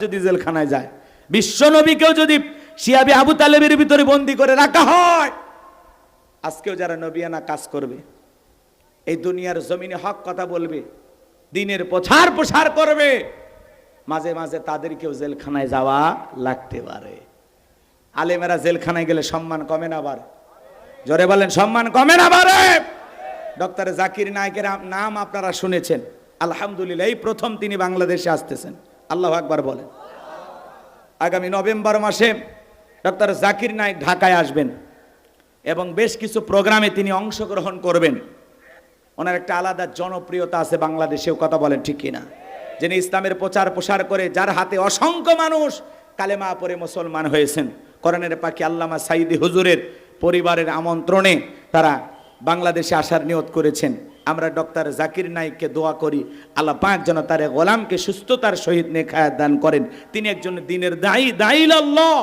যদি জেলখানায় যায়, বিশ্ব নবীকেও যদি শিয়াবি আবু তালেবের ভিতরে বন্দী করে রাখা হয়, আজকেও যারা নবিয়ানা কাজ করবে, এই দুনিয়ার জমিনে হক কথা বলবে, দিনের প্রচার প্রসার করবে, মাঝে মাঝে তাদেরকেও জেলখানায় যাওয়া লাগতে পারে। আলেমেরা জেলখানায় গেলে সম্মান কমে না বাড়ে? জোরে বলেন, সম্মান কমে না বাড়ে? ডক্টর জাকির নায়েকের নাম আপনারা শুনেছেন, আলহামদুলিল্লাহ এই প্রথম তিনি বাংলাদেশে আসতেছেন। আল্লাহু আকবার বলেন। আগামী নভেম্বর মাসে ডক্টর জাকির নায়েক ঢাকায় আসবেন এবং বেশ কিছু প্রোগ্রামে তিনি অংশগ্রহণ করবেন। ওনার একটা আলাদা জনপ্রিয়তা আছে বাংলাদেশেও, কথা বলেন ঠিক কিনা? যিনি ইসলামের প্রচার প্রসার করে, যার হাতে অসংখ্য মানুষ কালেমা পড়ে মুসলমান হয়েছেন। কোরআনের পাখি আল্লামা সাইদি হুজুরের পরিবারের আমন্ত্রণে তারা বাংলাদেশে আসার নিয়ত করেছেন। আমরা ডক্টর জাকির নায়েককে দোয়া করি, আল্লাহ পাক যেন তার গোলামকে সুস্থতার সহিত নেখায়াত দান করেন। তিনি একজন দ্বীনের দাঈ আল্লাহ,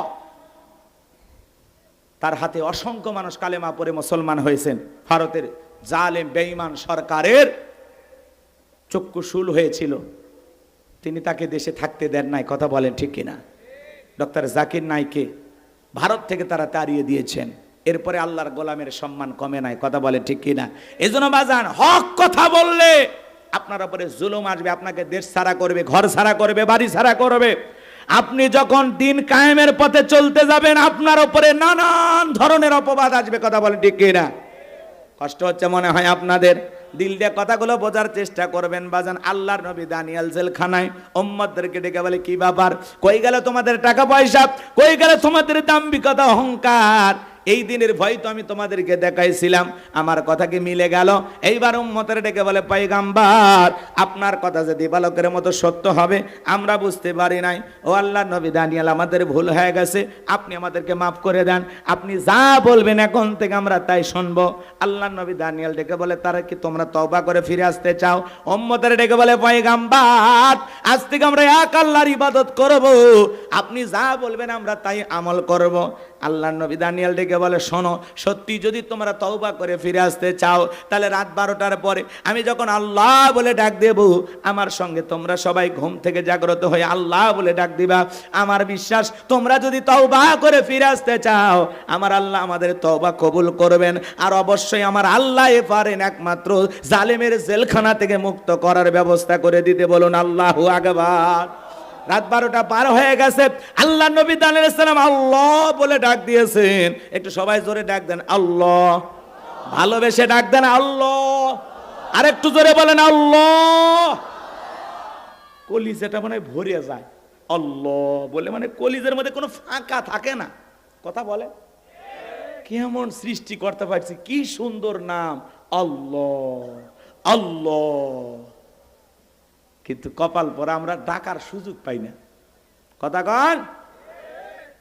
তার হাতে অসংখ্য মানুষ কালেমা পড়ে মুসলমান হয়েছেন। ভারতের জালেম বেঈমান সরকারের চক্ষুশূল হয়েছিল, তিনি তাকে দেশে থাকতে দেন নাই, কথা বলেন ঠিক কিনা? ডক্টর জাকির নায়েককে ভারত থেকে তারা তাড়িয়ে দিয়েছেন। এরপরে আল্লাহর গোলামের সম্মান কমে নাই, কথা বলে ঠিক কিনা? এজন্য বাজান, হক কথা বললে আপনার উপরে জুলুম আসবে, আপনাকে দেশ ছাড়া করবে, ঘর ছাড়া করবে, বাড়ি ছাড়া করবে। আপনি যখন দিন কায়েমের পথে চলতে যাবেন, আপনার উপরে নানান ধরনের অপবাদ আসবে, কথা বলে ঠিক কিনা? কষ্ট হচ্ছে মনে হয় আপনাদের, দিল দিয়ে কথাগুলো বোঝার চেষ্টা করবেন বাজান। আল্লাহর নবী দানিয়েল জেলখানায় উম্মতদেরকে ডেকে বলে, কি ব্যাপার, কই গেল তোমাদের টাকা পয়সা, কই গেল তোমাদের দাম্ভিকতা অহংকার? এই দিনের ভয় তো আমি তোমাদেরকে দেখাইছিলাম, আমার কথা কি মিলে গেল? এইবার উম্মতের ডেকে বলে, পয়গম্বর আপনার কথা যে দিবালোকের মতো সত্য হবে আমরা বুঝতে পারি নাই। ও আল্লাহর নবী দানিয়েল, আমাদের ভুল হয়ে গেছে, আপনি আমাদেরকে মাফ করে দেন, আপনি যা বলবেন এখন থেকে আমরা তাই শুনবো। আল্লাহর নবী দানিয়েল ডেকে বলে, তারা কি তোমরা তওবা করে ফিরে আসতে চাও? উম্মতের ডেকে বলে, পয়গম্বর আজ থেকে আমরা এক আল্লাহর ইবাদত করব, আপনি যা বলবেন আমরা তাই আমল করব। আল্লাহর নবী দানিয়েল ডেকে বলে, শোনো, সত্যি যদি তোমরা তওবা করে ফিরে আসতে চাও, তাহলে রাত 12টার পরে আমি যখন আল্লাহ বলে ডাক দেব, আমার সঙ্গে তোমরা সবাই ঘুম থেকে জাগ্রত হয়ে আল্লাহ বলে ডাক দিবা। আমার বিশ্বাস, তোমরা যদি তওবা করে ফিরে আসতে চাও, আমার আল্লাহ আমাদের তওবা কবুল করবেন। আর অবশ্যই আমার আল্লাহ পারেন একমাত্র জালেমের জেলখানা থেকে মুক্ত করার ব্যবস্থা করে দিতে। বলুন আল্লাহু আকবার। রাত 12টা পার হয়ে গেছে, আল্লাহ নবী দানিয়েল আলাইহিস সালাম আল্লাহ বলে ডাক দিয়েছেন। একটু সবাই জোরে ডাক দেন আল্লাহ, ভালোবেসে ডাক দেন আল্লাহ, আর একটু জোরে বলেন আল্লাহ। কলিজাটা মানে ভরে যায় আল্লাহ বলে, মানে কলিজার মধ্যে কোনো ফাঁকা থাকে না, কথা বলে। কেমন সৃষ্টি করতে পারছি, কি সুন্দর নাম আল্লাহ আল্লাহ, কিন্তু কপাল পরে আমরা ডাকার সুযোগ পাই না, কথা কন।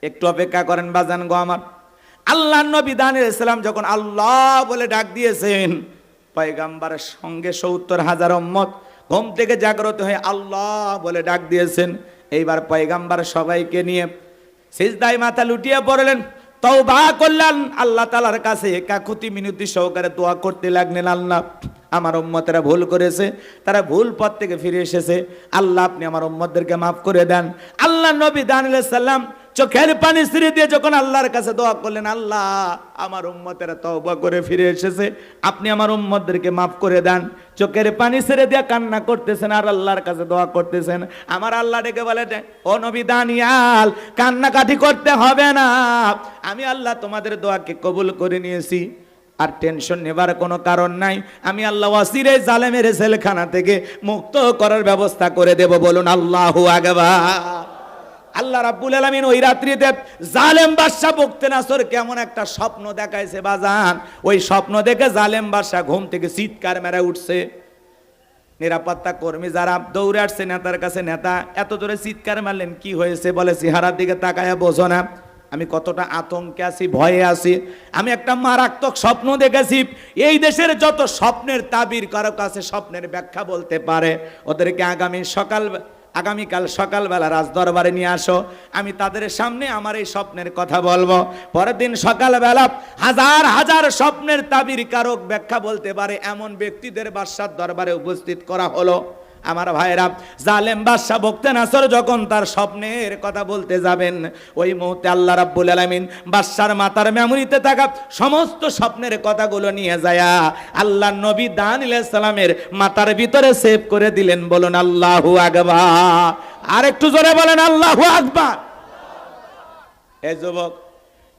একটু অপেক্ষা করেন বাজান গো আমার। আল্লাহ নবী দানিয়েল আলাইহিস সালাম যখন আল্লাহ বলে ডাক দিয়েছেন, পয়গম্বরের সঙ্গে 70,000 উম্মত ঘুম থেকে জাগ্রত হয়ে আল্লাহ বলে ডাক দিয়েছেন। এইবার পয়গম্বর সবাইকে নিয়ে সিজদায় মাথা লুটিয়ে পড়লেন, তওবা করলেন আল্লাহ তাআলার কাছে, কাকুতি মিনতি সহকারে দোয়া করতে লাগলেন, আল্লাহ আমার উম্মতেরা ভুল করেছে, তারা ভুল পথ থেকে ফিরে এসেছে, আল্লাহ আপনি আমার উম্মতদেরকে মাফ করে দেন। আল্লাহ নবী দানিয়েল আলাইহিস সালাম চোখের পানি ছেড়ে দিয়ে যখন আল্লাহর কাছে দোয়া করলেন, আল্লাহ আমার উম্মতেরা তওবা করে ফিরে এসেছে, আপনি আমার উম্মতদেরকে মাফ করে দেন। চোখের পানি ছেড়ে দিয়ে কান্না করতেছেন আর আল্লাহর কাছে দোয়া করতেছেন। আমার আল্লাহ ডেকে বলে, ও নবী দানিয়েল কান্নাকাটি করতে হবে না, আমি আল্লাহ তোমাদের দোয়াকে কবুল করে নিয়েছি, আর টেনশন নেবার কোনো কারণ নাই, আমি আল্লাহ ওয়াসিরে জালেমের জেলখানা থেকে মুক্ত করার ব্যবস্থা করে দেব। বলুন আল্লাহু আকবার। আল্লাহ রাব্বুল আলামিন ওই রাত্রিতে জালেম বাদশা বুকতেনাসর কেমন একটা স্বপ্ন দেখাইছে বাজান। ওই স্বপ্ন দেখে জালেম বাদশা ঘুম থেকে চিৎকার মেরে উঠছে। নিরাপত্তা কর্মী যারা দৌড়ে আসছে নেতার কাছে, নেতা এত জোরে চিৎকার মারলেন, কি হয়েছে? বলে, চেহারার দিকে তাকায়া বোঝো না আমি কতটা আতঙ্কে আছি, ভয়ে আছি, আমি একটা মারাত্মক স্বপ্ন দেখেছি। এই দেশের যত স্বপ্নের তাবির কারো কাছে স্বপ্নের ব্যাখ্যা বলতে পারে, ওদেরকে আগামীকাল সকালবেলা রাজদরবারে নিয়ে আসো, আমি তাদের সামনে আমার এই স্বপ্নের কথা বলবো। পরের দিন সকালবেলা হাজার হাজার স্বপ্নের তাবির কারক ব্যাখ্যা বলতে পারে এমন ব্যক্তিদের বাদশার দরবারে উপস্থিত করা হলো। আমার ভাইরা, জালেম বাদশা বখতিয়ার যখন তার স্বপ্নের কথা বলতে যাবেন, ওই মুহূর্তে আল্লাহ রাব্বুল আলামিন বাদশার মাথার মেমোরিতে থাকা সমস্ত স্বপ্নের কথাগুলো নিয়ে যায় আল্লাহ নবী দানিয়েল আলাইহিস সালামের মাথার ভিতরে সেভ করে দিলেন। বলুন আল্লাহু আকবার। আর একটু জোরে বলেন আল্লাহু আকবার। এই যুবক,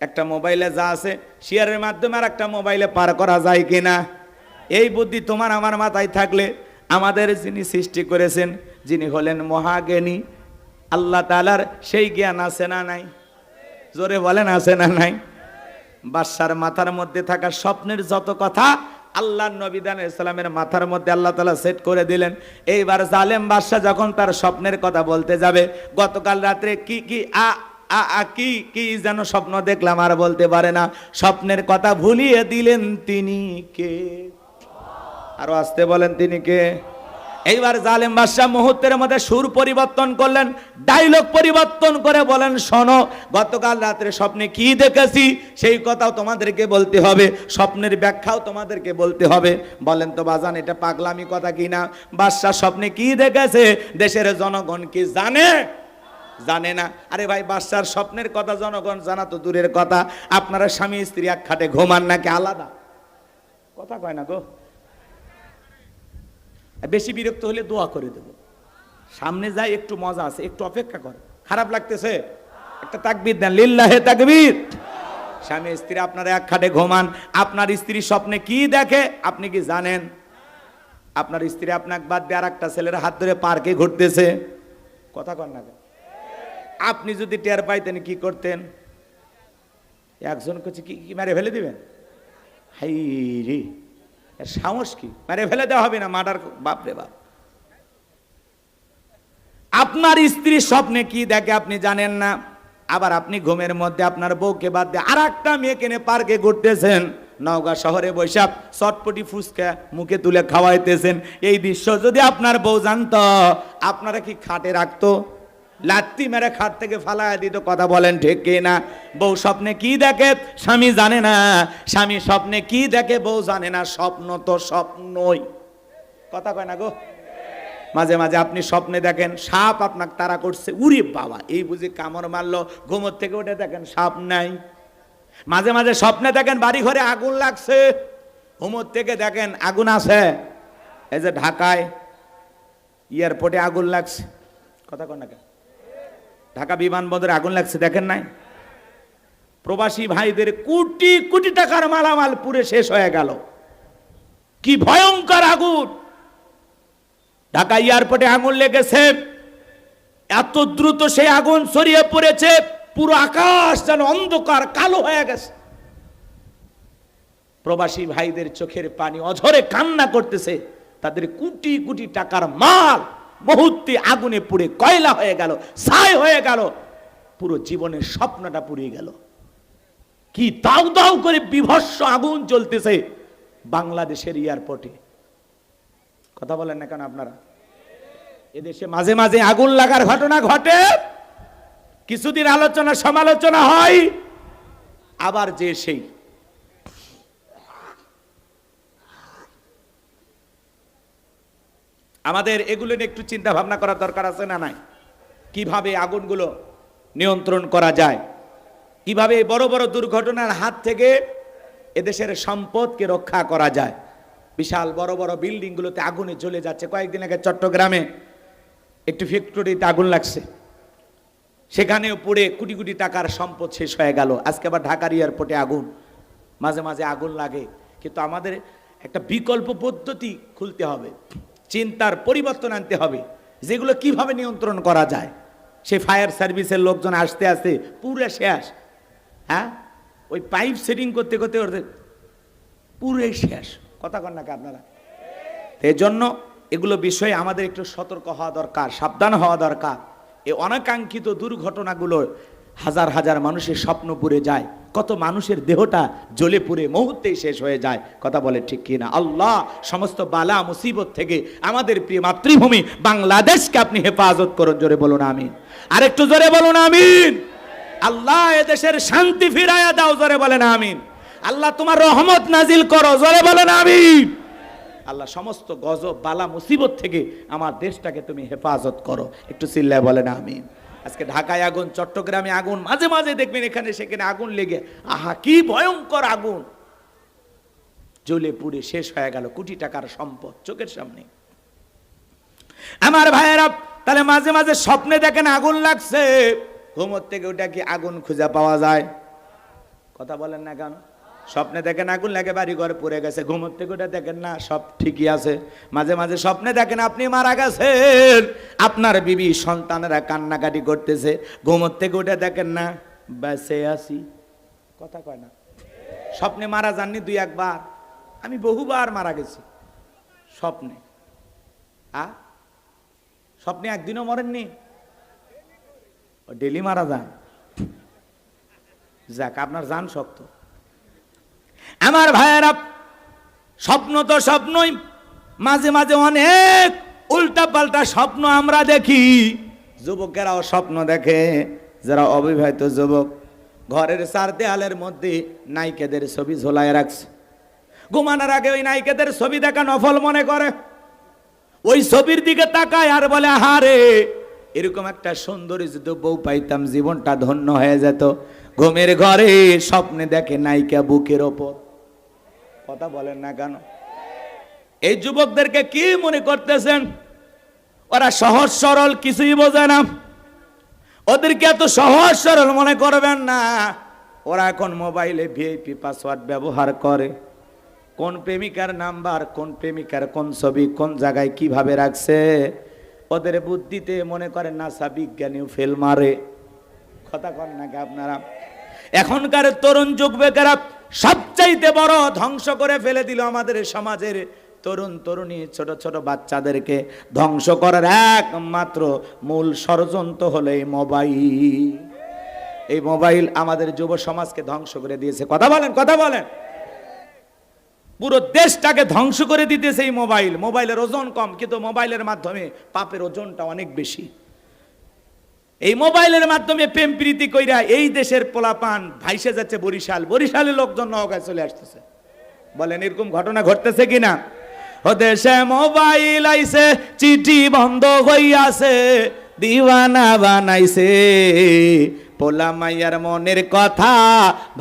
একটা মোবাইলে যা আছে শেয়ারের মাধ্যমে আর একটা মোবাইলে পার করা যায় কিনা? এই বুদ্ধি তোমার আমার মাথায় থাকলে আমাদের যিনি সৃষ্টি করেছেন, যিনি হলেন মহাজ্ঞানী আল্লাহ তাআলার সেই জ্ঞান আছে না নাই? জোরে বলেন আছে না নাই? বাদশার মাথার মধ্যে থাকা স্বপ্নের যত কথা আল্লাহ নবী দানিয়েল আলাইহিস সালামের মাথার মধ্যে আল্লাহ তাআলা সেট করে দিলেন। এইবার জালেম বাদশা যখন তার স্বপ্নের কথা বলতে যাবে, গতকাল রাতে কি কি যেন স্বপ্ন দেখলাম আর বলতে পারে না, স্বপ্নের কথা ভুলিয়ে দিলেন। তিনি কে? আরো আসতে বলেন তিনি কে? এইবার জালেম বাদশা মুহূর্তের মধ্যে সুর পরিবর্তন করলেন, ডায়লগ পরিবর্তন করে বলেন, শোনো, গতকাল রাতে স্বপ্নে কি দেখেছি সেই কথাও তোমাদেরকে বলতে হবে, স্বপ্নের ব্যাখ্যাও তোমাদেরকে বলতে হবে। বলেন তো বাজান, এটা পাগলামি কথা কিনা? বাদশা স্বপ্নে কি দেখেছে দেশের জনগণ কি জানে? জানে না। আরে ভাই, বাদশার স্বপ্নের কথা জনগণ জানা তো দূরের কথা, আপনারা স্বামী স্ত্রী এক খাটে ঘুমান নাকি আলাদা? কথা কয় না গো। বেশি বিরক্ত হলে দোয়া করে দেব, সামনে যাই, একটু মজা আছে, একটু অপেক্ষা করে। খারাপ লাগতেছে? একটা তাকবীর দেন, লিল্লাহে তাকবীর। স্বামী স্ত্রী আপনারা এক খাটে ঘুমান, আপনার স্ত্রী স্বপ্নে কি দেখে আপনি কি জানেন? আপনার স্ত্রী আপনাকে বাদ দিয়ে আর একটা ছেলের হাত ধরে পার্কে ঘুরতেছে, কথা কন না? আপনি যদি টের পাইতেন কি করতেন? একজন করছে কি মেরে ফেলে দিবেন? হাই রে, এর সাহস কি? মেরে ফেলে দেওয়া হবে না, মার্ডার। বাপরে বাপ। আপনার স্ত্রী স্বপ্নে কি দেখে আপনি জানেন না, আবার আপনি ঘুমের মধ্যে আপনার বউকে বাদ দিয়ে আর একটা মেয়েকে নিয়ে পার্কে ঘুরতেছেন, নওগাঁ শহরে বৈশাখ চটপটি ফুচকা মুখে তুলে খাওয়াইতেছেন। এই দৃশ্য যদি আপনার বউ জানতো, আপনারা কি খাটে রাখতো? লাত্তি মেরে খাট থেকে ফালায় দিত। কথা বলেন ঠিক কি না? বউ স্বপ্নে কি দেখে স্বামী জানে না, স্বামী স্বপ্নে কি দেখে বউ জানে না। স্বপ্ন তো স্বপ্নই, কথা কয় না গো। মাঝে মাঝে আপনি স্বপ্নে দেখেন সাপ আপনাকে তাড়া করছে, উরে বাবা, এই বুঝি কামড় মারলো, ঘুমোর থেকে উঠে দেখেন সাপ নাই। মাঝে মাঝে স্বপ্নে দেখেন বাড়ি ঘরে আগুন লাগছে, ঘুমোর থেকে দেখেন আগুন আছে। এই যে ঢাকায় এয়ারপোর্টে আগুন লাগছে, কথা কয় না কেন? ঢাকা বিমানবন্দরে আগুন লাগছে, দেখেন নাই? প্রবাসী ভাইদের কোটি কোটি টাকার মালামাল পুরে শেষ হয়ে গেল। কি ভয়ঙ্কর আগুন! ঢাকা এয়ারপোর্টে আগুন লেগেছে, এত দ্রুত সেই আগুন ছড়িয়ে পড়েছে, পুরো আকাশ যেন অন্ধকার কালো হয়ে গেছে। প্রবাসী ভাইদের চোখের পানি অঝরে কান্না করতেছে, তাদের কোটি কোটি টাকার মাল মুহূর্তে আগুনে পুড়ে কয়লা হয়ে গেল, ছাই হয়ে গেল, পুরো জীবনের স্বপ্নটা পুড়ে গেল। কি দাউ দাউ করে বিভৎস আগুন জ্বলতেছে বাংলাদেশের এয়ারপোর্টে, কথা বলেন না কেন আপনারা? এদেশে মাঝে মাঝে আগুন লাগার ঘটনা ঘটে, কিছুদিন আলোচনা সমালোচনা হয়, আবার যে সেই। আমাদের এগুলো নিয়ে একটু চিন্তা ভাবনা করার দরকার আছে না নাই? কিভাবে আগুনগুলো নিয়ন্ত্রণ করা যায়, কিভাবে বড় বড় দুর্ঘটনার হাত থেকে এদেশের সম্পদকে রক্ষা করা যায়। বিশাল বড় বড় বিল্ডিংগুলোতে আগুনে জ্বলে যাচ্ছে। কয়েকদিন আগে চট্টগ্রামে একটি ফ্যাক্টরিতে আগুন লাগছে, সেখানেও পুড়ে কোটি কোটি টাকার সম্পদ শেষ হয়ে গেল। আজকে আবার ঢাকার এয়ারপোর্টে আগুন, মাঝে মাঝে আগুন লাগে। কিন্তু আমাদের একটা বিকল্প পদ্ধতি খুলতে হবে, চিন্তার পরিবর্তন আনতে হবে, যেগুলো কিভাবে নিয়ন্ত্রণ করা যায়। সেই ফায়ার সার্ভিসের লোকজন আসতে আসতে পুরো শেষ। হ্যাঁ, ওই পাইপ সেটিং করতে করতে ওদের পুরোই শেষ, কথা কন নাকি আপনারা? এই জন্য এগুলো বিষয়ে আমাদের একটু সতর্ক হওয়া দরকার, সাবধান হওয়া দরকার। এই অনাকাঙ্ক্ষিত দুর্ঘটনাগুলো হাজার হাজার মানুষের স্বপ্ন পুড়ে যায়, কত মানুষের দেহটা জ্বলে পুড়ে মুহূর্তেই শেষ হয়ে যায়, কথা বলে ঠিক কিনা? আল্লাহ সমস্ত বালা মুসিবত থেকে আমাদের প্রিয় মাতৃভূমি বাংলাদেশকে আপনি হেফাজত করুন। জোরে বলুন আমিন। আরেকটু জোরে বলুন আমিন। আল্লাহ এদেশের শান্তি ফিরাইয়া দাও, জোরে বলেন আমিন। আল্লাহ তোমার রহমত নাজিল করো, জোরে বলেন আমিন। আল্লাহ সমস্ত গজব বালা মুসিবত থেকে আমার দেশটাকে তুমি হেফাজত করো। একটু চিল্লায় বলেন আমিন। আজকে ঢাকায় আগুন, চট্টগ্রামে আগুন, মাঝে মাঝে দেখবেন এখানে সেখানে আগুন লেগে, আহা কি ভয়ঙ্কর আগুন, জ্বলে পুড়ে শেষ হয়ে গেল কোটি টাকার সম্পদ চোখের সামনে। আমার ভাইয়েরা, তাহলে মাঝে মাঝে স্বপ্নে দেখেন আগুন লাগছে, ঘুমোর থেকে ওটা কি আগুন খুঁজে পাওয়া যায়? কথা বলেন না কেন? স্বপ্নে দেখেন আগুন লাগে, বাড়ি ঘর পুড়ে গেছে, ঘুমোর থেকে ওটা দেখেন না সব ঠিকই আছে। মাঝে মাঝে স্বপ্নে দেখেন আপনি মারা গেছেন, আপনার বিবি সন্তানেরা কান্নাকাটি করতেছে, ঘুমোর থেকে ওটা দেখেন না বেঁচে আছি। কথা কয় না? স্বপ্নে মারা যাননি দুই একবার? আমি বহুবার মারা গেছি স্বপ্নে। স্বপ্নে একদিনও মরেননি? ডেলি মারা যান? যাক, আপনার জান শক্ত। আমার ভাইয়েরা, স্বপ্ন তো স্বপ্নই, মাঝে মাঝে অনেক উল্টা পাল্টা স্বপ্ন আমরা দেখি। যুবকেরাও স্বপ্ন দেখে, যারা অবিবাহিত যুবক ঘরের চার দেয়ালের মধ্যে নায়িকাদের ছবি ঝোলায় রাখছে, ঘুমানোর আগে ওই নায়িকাদের ছবি দেখা নফল মনে করে, ওই ছবির দিকে তাকায় আর বলে হারে এরকম একটা সুন্দরী যদি বউ পাইতাম জীবনটা ধন্য হয়ে যেত। ঘুমের ঘরে স্বপ্নে দেখে নায়িকা বুকের ওপর। কথা বলেন না কেন? এই যুবকদেরকে কি মনে করতেছেন? ওরা সহজ সরল, কিছুই বোঝে না। ওদেরকে এত সহজ সরল মনে করবেন না। ওরা এখন মোবাইলে ভিআইপি পাসওয়ার্ড ব্যবহার করে, কোন প্রেমিকার নাম্বার, কোন প্রেমিকার কোন ছবি কোন জায়গায় কিভাবে রাখছে, ওদের বুদ্ধিতে মনে করেন নাসা বিজ্ঞানীও ফেল মারে। কথা কন নাকি আপনারা? এখনকার তরুণ যুবকেরা সবচাইতে বড় ধ্বংস করে ফেলে দিল আমাদের সমাজের তরুণ তরুণী ছোট ছোট বাচ্চাদেরকে ধ্বংস করার একমাত্র মূল ষড়যন্ত্র হলো এই মোবাইল। এই মোবাইল আমাদের যুব সমাজকে ধ্বংস করে দিয়েছে। কথা বলেন, কথা বলেন। পুরো দেশটাকে ধ্বংস করে দিতেছে এই মোবাইল। মোবাইলের ওজন কম, কিন্তু মোবাইলের মাধ্যমে পাপের ওজনটা অনেক বেশি। এই মোবাইলের মাধ্যমে প্রেম প্রীতি কইরা এই দেশের পোলাপান ভাইসে যাচ্ছে বরিশাল, বরিশালের লোকজন নওগাঁয় চলে আসতেছে। বলেন এরকম ঘটনা ঘটতেছে কিনা? ও দেশে মোবাইল আইছে, চিঠি বন্ধ হইয়াছে, দিওয়ানা বানাইছে, পোলা মাইয়ার মনের কথা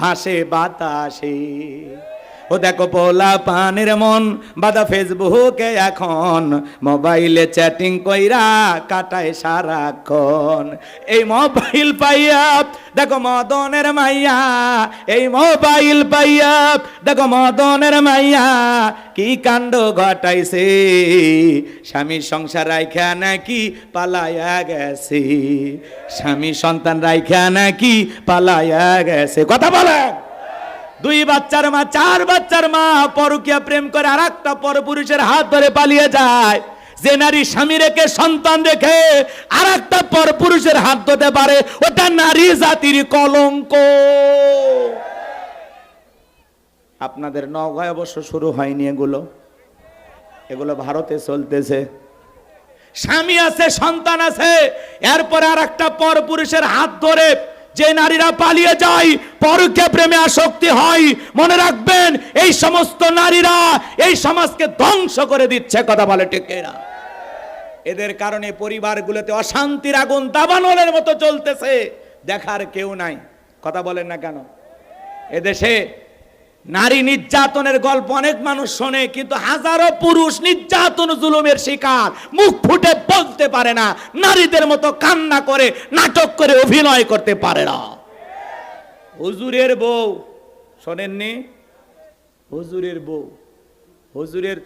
ভাসে বাতাসে। ও দেখো পোলা পানের মন বাদা ফেসবুকে এখন, মোবাইলে চ্যাটিং কইরা কাটায় সারাক্ষণ। এই মোবাইল পাইয়া দেখো মদনের মাইয়া, এই মোবাইল পাইয়া দেখো মদনের মাইয়া কি কাণ্ড ঘটাইছে, স্বামী সংসার রাইখা নাকি পালায়া গেছে, স্বামী সন্তান রাইখা নাকি পালায়া গেছে। কথা বলে দুই বাচ্চার মা, চার বাচ্চার মা পরকীয়া প্রেম করে আর একটা পরপুরুষের হাত ধরে পালিয়ে যায়। যে নারী স্বামী রেখে সন্তান রেখে আর একটা পরপুরুষের হাত ধরতে পারে, ওটা নারী জাতির কলঙ্ক। আপনাদের নওগাঁয় অবশ্য শুরু হয়নি এগুলো, এগুলো ভারতে চলতেছে। স্বামী আছে, সন্তান আছে, এরপরে আর একটা পরপুরুষের হাত ধরে যে নারীরা পালিয়ে যায়, পরকীয়া প্রেমে আসক্তি হয়, মনে রাখবেন এই সমস্ত নারীরা এই সমাজকে ধ্বংস করে দিচ্ছে। কথা বলে ঠিক না? এদের কারণে পরিবারগুলোতে অশান্তির আগুন দাবানলের মতো চলতেছে, দেখার কেউ নাই। কথা বলেন না কেন? এদেশে নারী নির্যাতনের গল্প অনেক মানুষ শোনে, কিন্তু হাজারো পুরুষ নির্যাতন জুলুমের শিকার, মুখ ফুটে বলতে পারে না, নারীদের মতো কান্না করে নাটক করে অভিনয় করতে পারে না। হুজুরের বউ শোনেননি? হুজুরের বউ, হুজুরের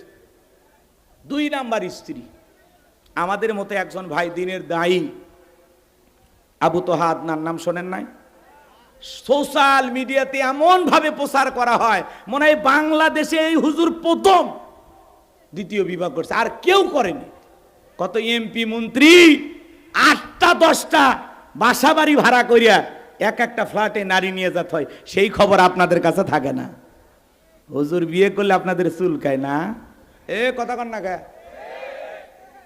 2 নাম্বার স্ত্রী। আমাদের মতো একজন ভাই দিনের দায়ী, আবু তোহা আদনান, নাম শোনেন নাই? সোশ্যাল মিডিয়াতে এমন ভাবে প্রচার করা হয় মনে হয় বাংলাদেশে এই হুজুর প্রথম দ্বিতীয় বিবাহ করছে, আর কেউ করেনি। কত এমপি মন্ত্রী 8টা 10টা বাসা বাড়ি ভাড়া করিয়া এক একটা ফ্ল্যাটে নারী নিয়ে যেতে হয়, সেই খবর আপনাদের কাছে থাকে না। হুজুর বিয়ে করলে আপনাদের চুলকায় না? এ কথা কন না,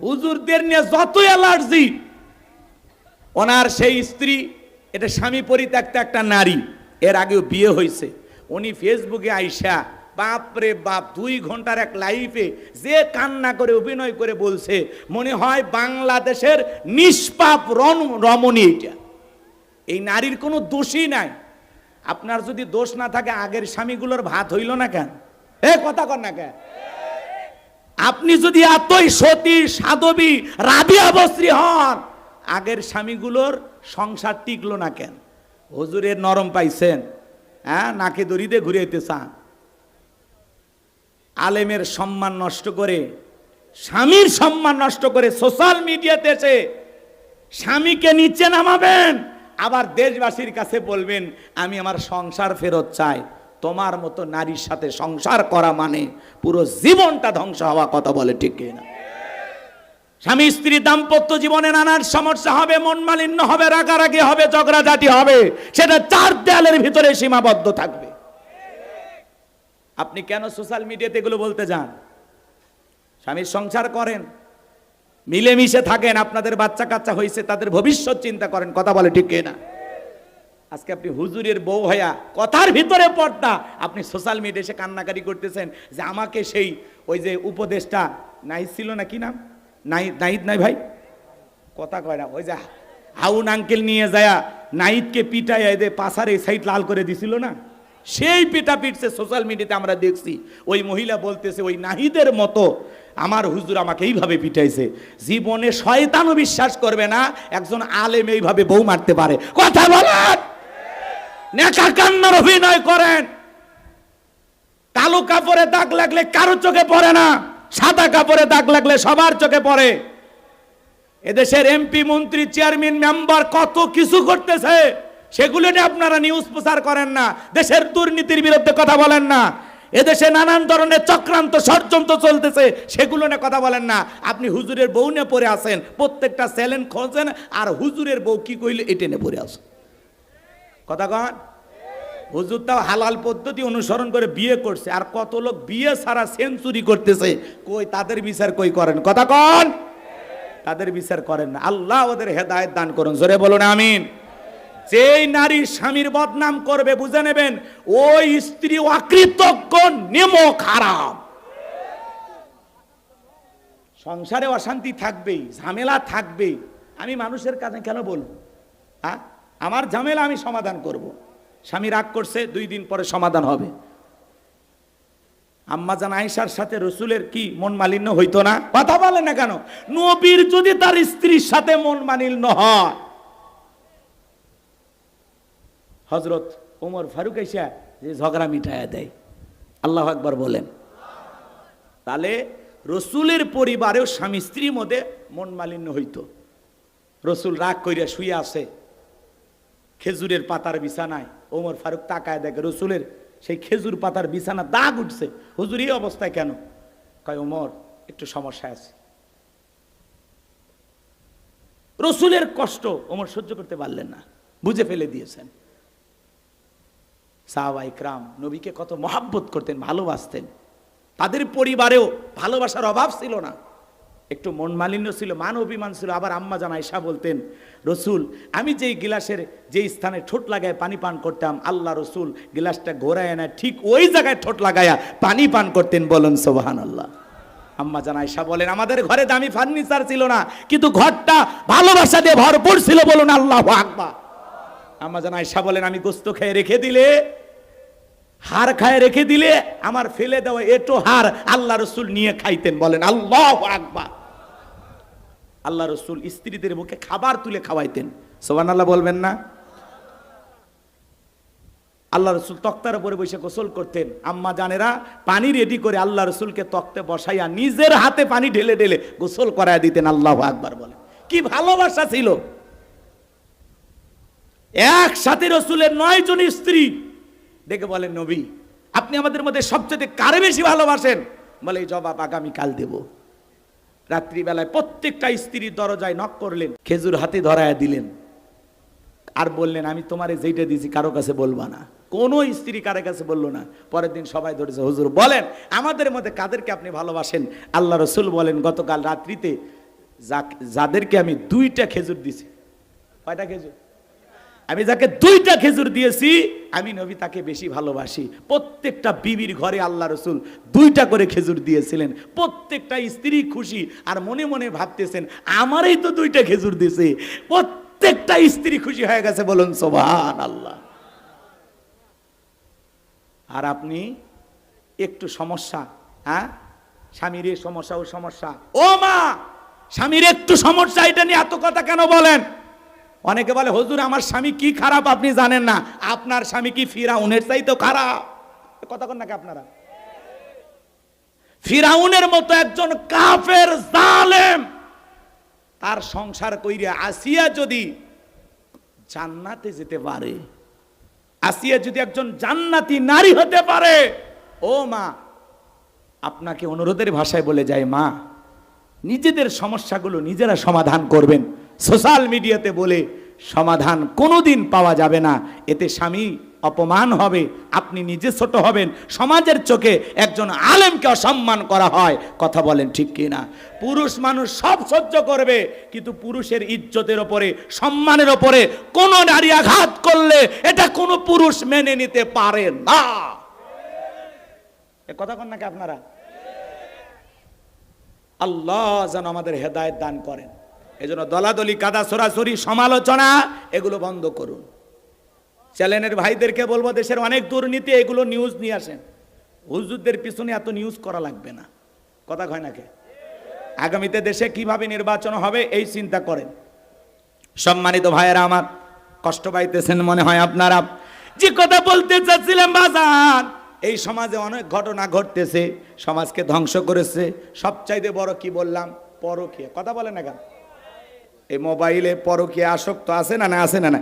হুজুরদের নিয়ে যত অ্যালার্জি। ওনার সেই স্ত্রী, এটা স্বামী পরিত্যক্ত একটা নারী, এর আগেও বিয়ে হয়েছে, উনি ফেসবুকে আইসা বাপরে বাপ 2 ঘন্টার এক লাইভে যে কান্না করে অভিনয় করে বলছে মনে হয় বাংলাদেশের নিষ্পাপ রমণী। এটা এই নারীর কোনো দোষই নাই। আপনার যদি দোষ না থাকে আগের স্বামীগুলোর ভাত হইল না কেন? কথা কর না কেন? আপনি যদি এতই সতী সাধবী রাবিয়া বস্রী হন, আগের স্বামীগুলোর সংসার টিকলো না কেন? হুজুরের নরম পাইছেন, হ্যাঁ, নাকে দড়িতে ঘুরাইতে চান। আলেমের সম্মান নষ্ট করে, স্বামীর সম্মান নষ্ট করে সোশ্যাল মিডিয়াতে এসে স্বামীকে নিচে নামাবেন, আবার দেশবাসীর কাছে বলবেন আমি আমার সংসার ফেরত চাই। তোমার মতো নারীর সাথে সংসার করা মানে পুরো জীবনটা ধ্বংস হওয়া। কথা বলে ঠিক না? স্বামী স্ত্রী দাম্পত্য জীবনে নানান সমস্যা হবে, মন মালিন্য হবে, রাগারাগি হবে, ঝগড়াঝাটি হবে, সেটা 4 দেয়ালের ভিতরে সীমাবদ্ধ থাকবে। আপনি কেন সোশ্যাল মিডিয়াতে এগুলো বলতে যান? স্বামীর সংসার করেন, মিলেমিশে থাকেন, আপনাদের বাচ্চা কাচ্চা হয়েছে, তাদের ভবিষ্যৎ চিন্তা করেন। কথা বলে ঠিক না? আজকে আপনি হুজুরের বউ হইয়া কথার ভিতরে পর্দা, আপনি সোশ্যাল মিডিয়ায় এসে কান্নাকারি করতেছেন যে আমাকে সেই ওই যে উপদেশটা নাহিদ ছিল না, কি নাম, নাহিদ নাই ভাই, কথা কয় না, ওই যে হাউন আঙ্কেল নিয়ে যায় নাহিদকে পিটাইয়া এদের পাশারে সাইড লাল করে দিছিল না, সেই পিটা পিটছে সোশ্যাল মিডিয়াতে আমরা দেখছি। ওই মহিলা বলতেছে ওই নাহিদের মতো আমার হুজুর আমাকে এইভাবে পিটাইছে। জীবনে শয়তানও বিশ্বাস করবে না একজন আলেম এইভাবে বউ মারতে পারে। কথা বলেন, নেকা কান্নার অভিনয় করেন। কালো কাপড়ে দাগ লাগলে কারো চোখে পড়ে না, সাদা কাপড়ে দাগ লাগলে সবার চোখে পড়ে। এদেশের এমপি মন্ত্রী চেয়ারম্যান মেম্বার কত কিছু করতেছে, সেগুলো নিয়ে আপনারা নিউজ প্রচার করেন না, দেশের দুর্নীতির বিরুদ্ধে কথা বলেন না, এদেশে নানান ধরনের চক্রান্ত ষড়যন্ত্র চলতেছে, সেগুলো নিয়ে কথা বলেন না। আপনি হুজুরের বউ নিয়ে পড়ে আসেন, প্রত্যেকটা চ্যালেঞ্জ খোঁজেন, আর হুজুরের বউ কি কইলে এটা নিয়ে পড়ে আসেন। কথা কন, হুজুর তাও হালাল পদ্ধতি অনুসরণ করে বিয়ে করছে, আর কত লোক বিয়ে ছাড়া সেঞ্চুরি করতেছে, কই তাদের বিচার কই করেন? কথা কন, তাদের বিচার করেন না। আল্লাহ ওদের হেদায়েত দান করুন, জোরে বলুন আমিন। যেই নারী স্বামীর বদনাম করবে বুঝে নেবেন ওই স্ত্রী অকৃতজ্ঞ, নেমক হারাম। সংসারে অশান্তি থাকবেই, ঝামেলা থাকবেই। আমি মানুষের কাছে কেন বলবো? হ্যাঁ, আমার ঝামেলা আমি সমাধান করব। স্বামী রাগ করছে, 2 দিন পরে সমাধান হবে। আম্মা জান আয়েশার সাথে রসুলের কি মন মালিন্য হইতো না? কথা বলে না কেন? নবীর যদি তার স্ত্রীর সাথে মন মালিন্য হয়, হযরত ওমর ফারুক এসে যে ঝগড়া মিটায়া দেয়। আল্লাহু আকবার বলেন। তাহলে রসুলের পরিবারেও স্বামী স্ত্রীর মধ্যে মন মালিন্য হইতো। রসুল রাগ কইরা শুয়ে আছে খেজুরের পাতার বিছানায়, ওমর ফারুক তাকায় দেখে রসুলের সেই খেজুর পাতার বিছানা দাগ উঠছে। হুজুর এই অবস্থায় কেন? কয় ওমর একটু সমস্যা আছে। রসুলের কষ্ট ওমর সহ্য করতে পারলেন না, বুঝে ফেলে দিয়েছেন। সাহাবা ইকরাম নবীকে কত মহাব্বত করতেন, ভালোবাসতেন। তাদের পরিবারেও ভালোবাসার অভাব ছিল না, একটু মন মালিন্য ছিল, মান অভিমান ছিল। আবার আম্মা জান আয়েশা বলতেন, রসুল আমি যেই গিলাসের যেই স্থানে ঠোঁট লাগায় পানি পান করতাম, আল্লাহ রসুল গিলাসটা ঘোরায় না ঠিক ওই জায়গায় ঠোঁট লাগায়া পানি পান করতেন। বলুন সুবহানাল্লাহ। আম্মা জান আয়েশা বলেন আমাদের ঘরে দামি ফার্নিচার ছিল না, কিন্তু ঘরটা ভালোবাসা দিয়ে ভরপুর ছিল। বলুন আল্লাহু আকবার। আম্মা জান আয়েশা বলেন আমি গোস্ত খেয়ে রেখে দিলে, হাড় খায় রেখে দিলে, আমার ফেলে দেওয়া এটো হাড় আল্লাহ রসুল নিয়ে খাইতেন। বলেন আল্লাহু আকবার। আল্লাহ রসুল স্ত্রীদের মুখে খাবার তুলে খাওয়াইতেন। সুবহানাল্লাহ বলবেন না? আল্লাহ রসুল তক্তার উপরে বসে গোসল করতেন। আম্মা জানেরা পানি রেডি করে আল্লাহ রসুলকে তক্তে বসাইয়া নিজের হাতে পানি ঢেলে ঢেলে গোসল করায় দিতেন। আল্লাহু আকবার বলেন। কি ভালোবাসা ছিল! একসাথে রসুলের 9 জন স্ত্রী দেখে বলেন নবী আপনি আমাদের মধ্যে সবচেয়ে কারে বেশি ভালোবাসেন? বলে এই জবাব আগামীকাল দেব। রাত্রিবেলায় প্রত্যেকটা স্ত্রীর দরজায় নক করলেন, খেজুর হাতে ধরায় দিলেন, আর বললেন আমি তোমারে যেইটা দিয়েছি কারো কাছে বলবা না। কোনো স্ত্রী কারো কাছে বললো না। পরের দিন সবাই ধরেছে, হুজুর বলেন আমাদের মধ্যে কাদেরকে আপনি ভালোবাসেন? আল্লাহ রসুল বলেন গতকাল রাত্রিতে যাদেরকে আমি 2টা খেজুর দিছি। কয়টা খেজুর? আমি যাকে 2টা খেজুর দিয়েছি আমি নবী তাকে বেশি ভালোবাসি। প্রত্যেকটা বিবির ঘরে আল্লাহ রসুল 2টা করে খেজুর দিয়েছিলেন। প্রত্যেকটা স্ত্রী খুশি আর মনে মনে ভাবতেছেন আমারই তো 2টা খেজুর দিয়েছে। প্রত্যেকটা স্ত্রী খুশি হয়ে গেছে, বলুন সুবহানাল্লাহ। আর আপনি একটু সমস্যা, হ্যাঁ স্বামীর এই সমস্যা ও সমস্যা, ও মা স্বামীর একটু সমস্যা, এটা নিয়ে এত কথা কেন বলেন? অনেকে বলে হুজুর আমার স্বামী কি খারাপ আপনি জানেন না। আপনার স্বামী কি ফিরাউনের চাইতেও খারাপ? কথা কন নাকি আপনারা? ফিরাউনের মতো একজন কাফের জালেম, তার সংসার কইরা আসিয়া যদি জান্নাতে যেতে পারে, আসিয়া যদি একজন জান্নাতি নারী হতে পারে, ও মা আপনাকে অনুরোধের ভাষায় বলে যায়, মা নিজেদের সমস্যাগুলো নিজেরা সমাধান করবেন। সোশ্যাল মিডিয়াতে বলে সমাধান কোনোদিন পাওয়া যাবে না। এতে স্বামী অপমান হবে, আপনি নিজে ছোট হবেন, সমাজের চোখে একজন আলেমকে অসম্মান করা হয়। কথা বলেন ঠিক কিনা? পুরুষ মানুষ সব সহ্য করবে, কিন্তু পুরুষের ইজ্জতের ওপরে, সম্মানের ওপরে কোন নারী আঘাত করলে এটা কোনো পুরুষ মেনে নিতে পারে না। এ কথা কন নাকি আপনারা? আল্লাহ যেন আমাদের হেদায়েত দান করেন। এজন্য দলাদলি, কাদা ছড়াছড়ি, সমালোচনা এগুলো বন্ধ করুন। চ্যানেলের ভাইদেরকে বলবো দেশের অনেক দুর্নীতি, এগুলো নিউজ নিয়ে আসেন। হুজুরদের পিছনে এত নিউজ করা লাগবে না। কথা কয় নাকি? আগামীতে দেশে কিভাবে নির্বাচন হবে এই চিন্তা করেন। সম্মানিত ভাইয়েরা আমার, কষ্ট পাইতেছেন মনে হয় আপনারা। যে কথা বলতে চাচ্ছিলাম বাজার, এই সমাজে অনেক ঘটনা ঘটতেছে, সমাজকে ধ্বংস করেছে। সবচাইতে বড় কি বললাম? পরকীয়া। কথা বলে না কেন? এই মোবাইলে পরকীয়া আসক্ত আছে না? না আছে না? না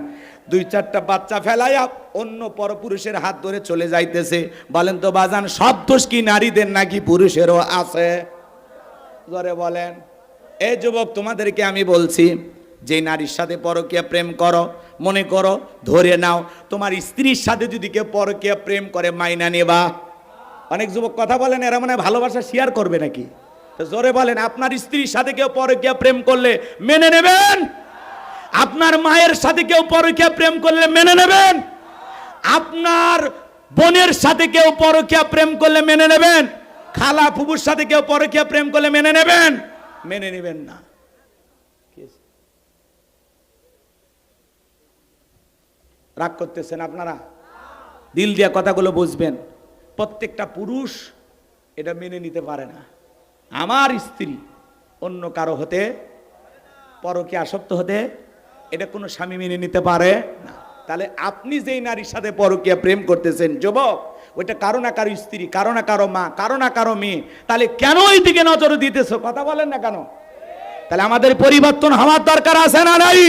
2-4টা বাচ্চা ফেলাইয়া অন্য পরপুরুষের হাত ধরে চলে যাইতেছে। বলেন তো বাজান, সব দোষ কি নারীদের নাকি পুরুষেরও আছে? জোরে বলেন। এই যুবক তোমাদেরকে আমি বলছি, যে নারীর সাথে পরকীয়া প্রেম করো, মনে করো ধরে নাও তোমার স্ত্রীর সাথে যদি কেউ পরকীয়া প্রেম করে, মাইনা নেবা? অনেক যুবক কথা বলেন এরা মানে ভালোবাসা শেয়ার করবে নাকি? তো জোরে বলেন, আপনার স্ত্রীর সাথে কেউ পরকীয়া প্রেম করলে মেনে নেবেন? আপনার মায়ের সাথে কেউ পরকীয়া প্রেম করলে মেনে নেবেন? আপনার বোনের সাথে কেউ পরকীয়া প্রেম করলে মেনে নেবেন? খালা ফুফুর সাথে কেউ পরকীয়া প্রেম করলে মেনে নেবেন? মেনে নেবেন না। রাগ করতেছেন আপনারা? দিল দিয়া কথাগুলো বুঝবেন। প্রত্যেকটা পুরুষ এটা মেনে নিতে পারে না। আমার স্ত্রী অন্য কারো হতে, পরকীয়া আসক্ত হতে, এটা কোনো স্বামী মেনে নিতে পারে না। তাহলে আপনি যেই নারীর সাথে পরকীয়া প্রেম করতেছেন যুবক, ওইটা কারো না কারো স্ত্রী, কারো না কারো মা, কারো না কারো মেয়ে। তাহলে কেন ওই দিকে নজর দিতেছো? কথা বলেন না কেন? তাহলে আমাদের পরিবর্তন হওয়ার দরকার আছে না নাই?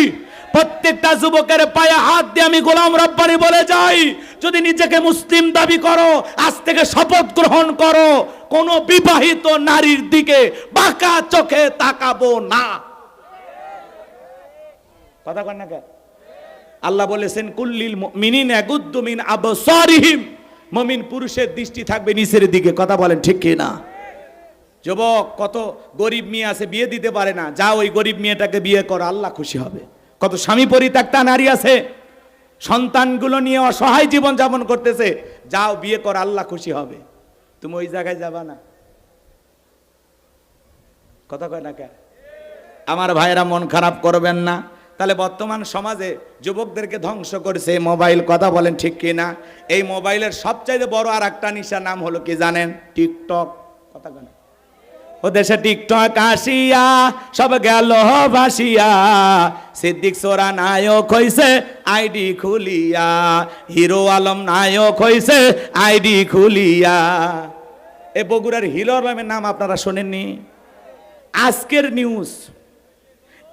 প্রত্যেকটা যুবকের পায়ে হাত দিয়ে আমি গোলাম রব্বানী বলে যাই, যদি নিজেকে মুসলিম দাবি করো, আজ থেকে শপথ গ্রহণ করো, কোন বিবাহিত নারীর দিকে বাঁকা চোখে তাকাবো না। কথা কন না কেন? আল্লাহ বলেছেন কুল্লিল মুমিনিনা ইয়াগুদ্দু মিন আবসারিহিম, মুমিন পুরুষের দৃষ্টি থাকবে নিচের দিকে। কথা বলেন ঠিক কি না? যুবক, কত গরিব মেয়ে আছে বিয়ে দিতে পারে না, যাও ওই গরিব মেয়েটাকে বিয়ে করো, আল্লাহ খুশি হবে। কত স্বামী পরিত্যক্তা নারী আছে, সন্তানগুলো নিয়ে অসহায় জীবন যাপন করতেছে, যাও বিয়ে করো, আল্লাহ খুশি হবে। তুমি ওই জায়গায় যাবা না। কথা কয় না কেন? আমার ভাইরা মন খারাপ করবেন না। তাহলে বর্তমান সমাজে যুবকদেরকে ধ্বংস করছে মোবাইল। কথা বলেন ঠিক কি না? এই মোবাইলের সবচাইতে বড় আর একটা নিশা নাম হলো কি জানেন? টিকটক। কথা কয় না? ও দেশে টিকটক আসিয়া সব গেল ভাসিয়া, সিদ্দিক সোরা নায়ক হইছে আইডি খুলিয়া, হিরো আলম নায়ক হইছে আইডি খুলিয়া। এ বগুড়ার হিরো আলমের নাম আপনারা শোনেননি? আজকের নিউজ,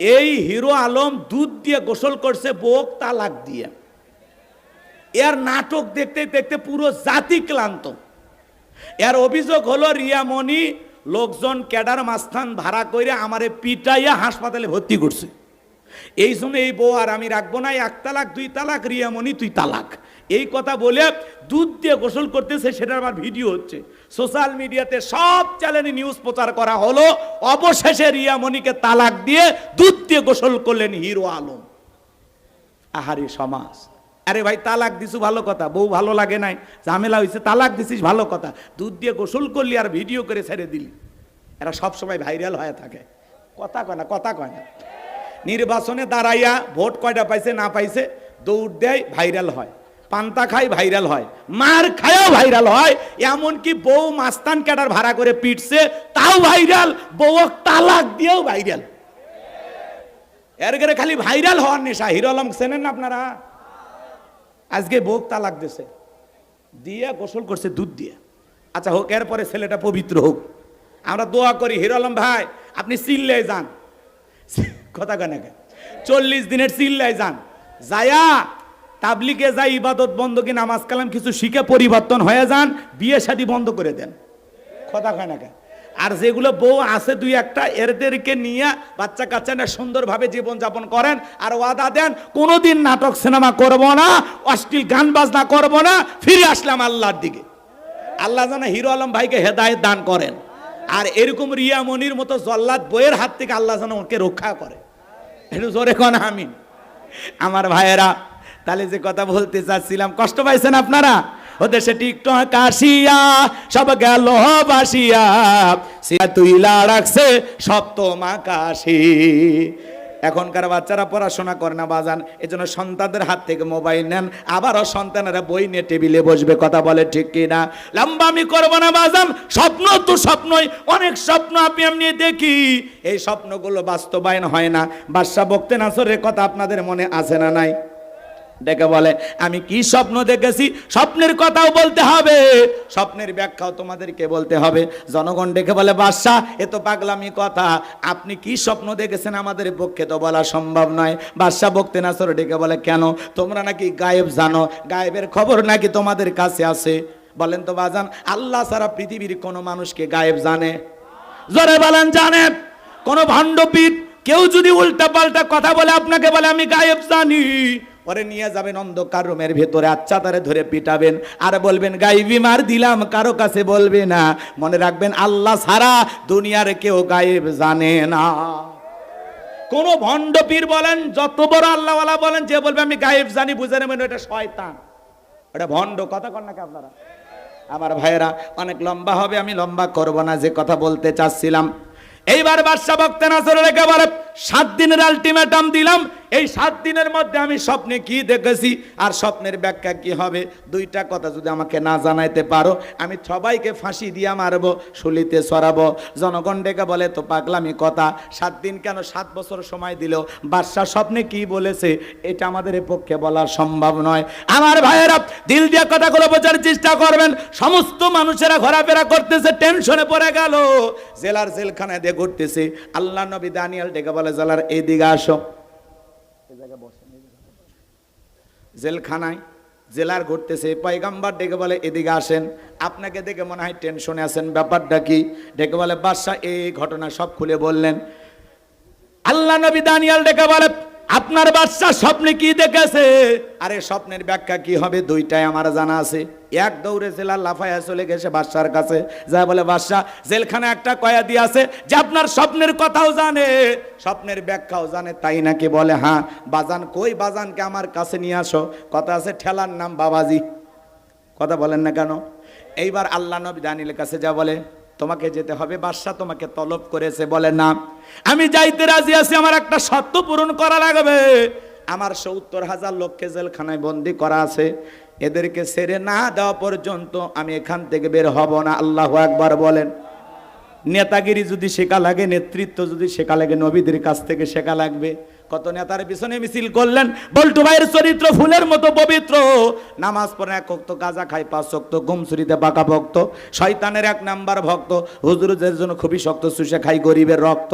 এই হিরো আলম দুধ দিয়ে গোসল করছে বউক তালাক দিয়ে। এর নাটক দেখতে দেখতে পুরো জাতি ক্লান্ত। এর অভিযোগ হলো রিয়ামণি লোকজন ক্যাডার মাস্তান ভাড়া করে আমারে পিটাইয়া হাসপাতালে ভর্তি করছে। এই জন্য এই বউ আর আমি রাখবো না, 1 তালাক 2 তালাক, রিয়ামণি তুই তালাক, এই কথা বলে দুধ দিয়ে গোসল করতেছে। সেটার আবার ভিডিও হচ্ছে সোশ্যাল মিডিয়াতে, সব চ্যানেলে নিউজ প্রচার করা হলো। অবশেষে রিয়ামণিকে তালাক দিয়ে দুধ দিয়ে গোসল করলেন হিরো আলম। আহারি সমাজ। আরে ভাই তালাক দিছু ভালো কথা, বউ ভালো লাগে নাই, ঝামেলা হয়েছে, তালাক দিছিস ভালো কথা, দুধ দিয়ে গোসল করলি আর ভিডিও করে ছেড়ে দিলি। এরা সবসময় ভাইরাল হয়ে থাকে, কথা কয় না, কথা কয় না। নির্বাচনে দাঁড়াইয়া ভোট কয়টা পাইছে না পাইছে দৌড় দেয়, ভাইরাল হয়। পান্তা খায়, ভাইরাল হয়। মার খায়ও ভাইরাল হয়। এমনকি বউ মাস্তান ক্যাডার ভাড়া করে পিটছে, তাও ভাইরাল। বউ তালাক দিয়েও ভাইরাল। এর গেলে খালি ভাইরাল হওয়ার নেশা। হিরো আলম চেনেন না আপনারা? আজকে বউ তালাক দিছে, দিয়ে গোসল করছে দুধ দিয়ে। আচ্ছা হোক, এরপরে ছেলেটা পবিত্র হোক, আমরা দোয়া করি। হিরো আলম ভাই আপনি চিল্লায় যান, কথা কেন 40 দিনের চিল্লায় যান, যায়া তাবলিগে যাই, ইবাদত বন্দকি নামাজ কালাম কিছু শিখে পরিবর্তন হয়ে যান, বিয়ে শাদী বন্ধ করে দেন, কথা কেন। আর যেগুলো বউ আছে দুই একটা, এদেরকে নিয়ে বাচ্চা কাচ্চা না সুন্দরভাবে জীবন যাপন করেন। আর ওয়াদা দেন কোনোদিন নাটক সিনেমা করব না, অশ্লীল গান বাজনা করব না, ফিরে আসলাম আল্লাহর দিকে। আল্লাহ যেন হিরো আলম ভাইকে হেদায়েত দান করেন। আর এরকম রিয়া মনির মতো জল্লাদ বইয়ের হাত থেকে আল্লাহ যেন ওকে রক্ষা করে। একটু জোরে কোন আমিন। আমার ভাইয়েরা, তাহলে যে কথা বলতে চাচ্ছিলাম, কষ্ট পাইছেন আপনারা? ও দেশে টিকটক আসিয়া সব গেল বাসিয়া, তুইলা রাখছে সপ্তমা কাশি। এখনকার বাচ্চারা পড়াশোনা করে না বাজান, এজন্য সন্তানদের হাত থেকে মোবাইল নেন, আবারও সন্তানেরা বই নিয়ে টেবিলে বসবে, কথা বলে ঠিক কিনা? লম্বা আমি করবো না বাজান, স্বপ্ন তো স্বপ্নই, অনেক স্বপ্ন আপনি এমনি দেখি, এই স্বপ্নগুলো বাস্তবায়ন হয় না। বাদশা বকতে নাসরের কথা আপনাদের মনে আছে না নাই? ডেকে বলে আমি কি স্বপ্ন দেখেছি, স্বপ্নের কথাও বলতে হবে, স্বপ্নের ব্যাখ্যাও তোমাদেরকে বলতে হবে। জনগণ ডেকে বলে বাদশা এ তো পাগলামি কথা, আপনি কি স্বপ্ন দেখেছেন আমাদের পক্ষে তো বলা সম্ভব নয়। বাদশা বকতে নাসর ডেকে বলে কেন, তোমরা নাকি গায়েব জানো, গায়েবের খবর নাকি তোমাদের কাছে আছে? বলেন তো বাজান, আল্লাহ ছাড়া পৃথিবীর কোন মানুষকে গায়েব জানে? জোরে বলেন জানে? কোন ভণ্ডপীঠ কেউ যদি উল্টা পাল্টা কথা বলে আপনাকে বলে আমি গায়েব জানি, পরে নিয়ে যাবেন অন্ধকার রুমের ভেতরে, আচ্ছা তারে ধরে পিটাবেন আর বলবেন গায়েবী মার দিলাম, কারো কাছে বলবে না। মনে রাখবেন আল্লাহ ছাড়া দুনিয়ার কেউ গায়েব জানে না। কোন ভণ্ড পীর বলেন, যত বড় আল্লাহওয়ালা বলেন, যে বলবে আমি গায়েব জানি, বুঝে নেবেন এটা শয়তান, এটা ভণ্ড। কথা কন নাকি আপনারা? আমার ভাইয়েরা, অনেক লম্বা হবে, আমি লম্বা করব না, যে কথা বলতে চাচ্ছিলাম। এইবার বাদশা বকতে নাসর রেখে বলে 7 দিনের আলটিমেটাম দিলাম, এই 7 দিনের মধ্যে আমি স্বপ্নে কি দেখেছি আর স্বপ্নের ব্যাখ্যা কি হবে, দুইটা কথা যদি আমাকে না জানাইতে পারো, আমি সবাইকে ফাঁসি দিয়া মারবো, শুলিতে সরাবো। জনগণ ডেকে বলে তো পাগলামি কথা, 7 দিন কেন 7 বছর সময় দিল, বাদশা স্বপ্নে কি বলেছে এটা আমাদের পক্ষে বলা সম্ভব নয়। আমার ভাইয়েরা, দিল দিয়ে কথাগুলো বোঝার চেষ্টা করবেন। সমস্ত মানুষেরা ঘোরাফেরা করতেছে, টেনশনে পড়ে গেল, জেলার জেলখানায় দিয়ে ঘুরতেছে। আল্লাহ নবী দানিয়েল ডেকে বলে জেলার এইদিকে আসো। জেলখানায় জেলার ঘুরতেছে, পয়গম্বর ডেকে বলে এদিকে আসেন। আপনাকে দেখে মনে হয় টেনশনে আছেন, ব্যাপারটা কি? ডেকে বলে বাদশা এই ঘটনা সব খুলে বললেন। আল্লাহ নবী দানিয়েল ডেকে বলে আপনার বাদশা স্বপ্নে কি দেখেছে, আরে স্বপ্নের ব্যাখ্যা কি হবে, দুইটাই আমার জানা আছে। এক দৌড়ে জেলার লাফায়া চলে গেছে বাদশার কাছে, যা বলে বাদশা জেলখানে একটা কয়েদি আছে যে আপনার স্বপ্নের কথাও জানে, স্বপ্নের ব্যাখ্যাও জানে, তাই নাকি? বলে হ্যাঁ। বাজান কই, বাজানকে আমার কাছে নিয়ে আসো। কথা আছে ঠেলার নাম বাবাজি, কথা বলেন না কেন? এইবার আল্লাহ নবী দানিয়েলের কাছে যা বলে তোমাকে যেতে হবে, বাদশা তোমাকে তলব করেছে। বলে না, আমি যাইতে রাজি আছি, আমার একটা শর্ত পূরণ করা লাগবে। আমার 70,000 লোককে জেলখানায় বন্দি করা আছে, এদেরকে ছেড়ে না দেওয়া পর্যন্ত আমি এখান থেকে বের হব না। আল্লাহু আকবার বলেন। নেতাগিরি যদি শেখা লাগে, নেতৃত্ব যদি শেখা লাগে, নবীদের কাছ থেকে শেখা লাগবে। কত নেতার পিছনে মিছিল করলেন। বল্টু ভাইয়ের চরিত্র ফুলের মতো পবিত্র, নামাজ পড়ে 1 ওয়াক্ত, গাঁজা খায় 5 ওয়াক্ত, ঘুমছুরিতে পাকা ভক্ত, শয়তানের 1 নাম্বার ভক্ত, হুজুরদের জন্য খুবই শক্ত, চুষে খাই গরিবের রক্ত।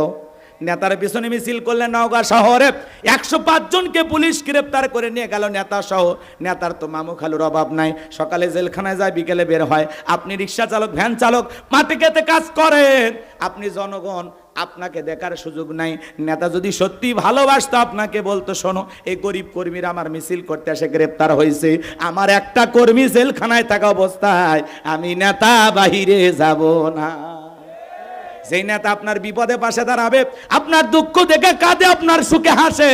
নেতার পিছনে মিছিল করলেন। নওগাঁ শহরে 105 জনকে পুলিশ গ্রেপ্তার করে নিয়ে গেল, নেতা সহ। নেতার তো মামু খালুর অভাব নাই, সকালে জেলখানায় যায়, বিকেলে বের হয়। আপনি রিক্সা চালক, ভ্যান চালক, মাঠে খেতে কাজ করেন, আপনি জনগণ, আপনাকে দেখার সুযোগ নাই। নেতা যদি সত্যি ভালোবাসতো আপনাকে বলতো শোনো এই গরিব কর্মীরা আমার মিছিল করতে এসে গ্রেপ্তার হয়েছে, আমার একটা কর্মী জেলখানায় থাকা অবস্থায় আমি নেতা বাহিরে যাব না। যেই নেতা আপনার বিপদে পাশে দাঁড়াবে, আপনার দুঃখ দেখে কাঁদে, আপনার সুখে হাসে,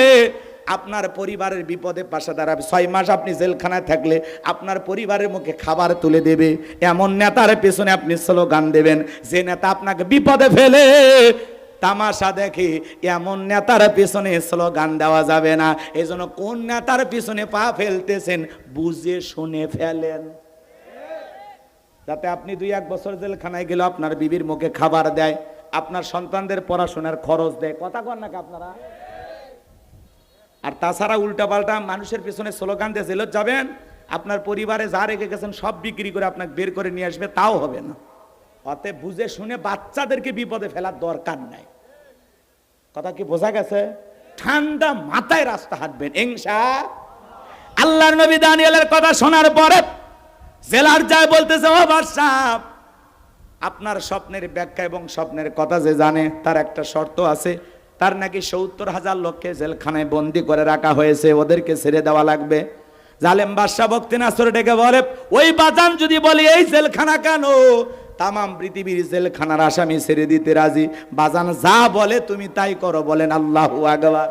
আপনার পরিবারের বিপদে পাশে দাঁড়াবে। 6 মাস আপনি জেলখানায় থাকলে আপনার পরিবারের মুখে খাবার তুলে দেবে। এমন নেতার পেছনে আপনি স্লোগান দেবেন, যে নেতা আপনাকে বিপদে ফেলে তামাশা দেখে, এমন নেতার পিছনে স্লোগান দেওয়া যাবে না। এজন্য কোন নেতার পিছনে পা ফেলতেছেন বুঝে শুনে ফেলেন, যাতে আপনি 2-1 বছর জেলখানায় গেলে আপনার বিবির মুখে খাবার দেয়, আপনার সন্তানদের পড়াশোনার খরচ দেয়। কথা কন নাকি আপনারা? আর তাছাড়া উল্টাপাল্টা মানুষের পিছনে স্লোগান দিয়ে জেলত যাবেন, আপনার পরিবারে যা রেখে গেছেন সব বিক্রি করে আপনাকে বের করে নিয়ে আসবে, তাও হবে না। অতএব বুঝে শুনে বাচ্চাদেরকে বিপদে ফেলার দরকার নাই। কথা কি বোঝা গেছে? ঠান্ডা মাথায় রাস্তা হাঁটবেন ইনশাআল্লাহ। আল্লাহর নবী দানিয়েলের কথা শোনার পরে জেলার যায় বলতেছে, ও বাদশা, আপনার স্বপ্নের ব্যাখ্যা এবং স্বপ্নের কথা যে জানে তার একটা শর্ত আছে। তার নাকি 70,000 লোককে জেলখানায় বন্দি করে রাখা হয়েছে, ওদেরকে ছেড়ে দেওয়া লাগবে। জালেম বাদশা বক্তি নাসর ডেকে বলে, ওই বাজান যদি বলি এই জেলখানা কেন, তামাম পৃথিবীর জেলখানার আসামি ছেড়ে দিতে রাজি। বাজান যা বলে তুমি তাই করো। বলেন আল্লাহু আকবার।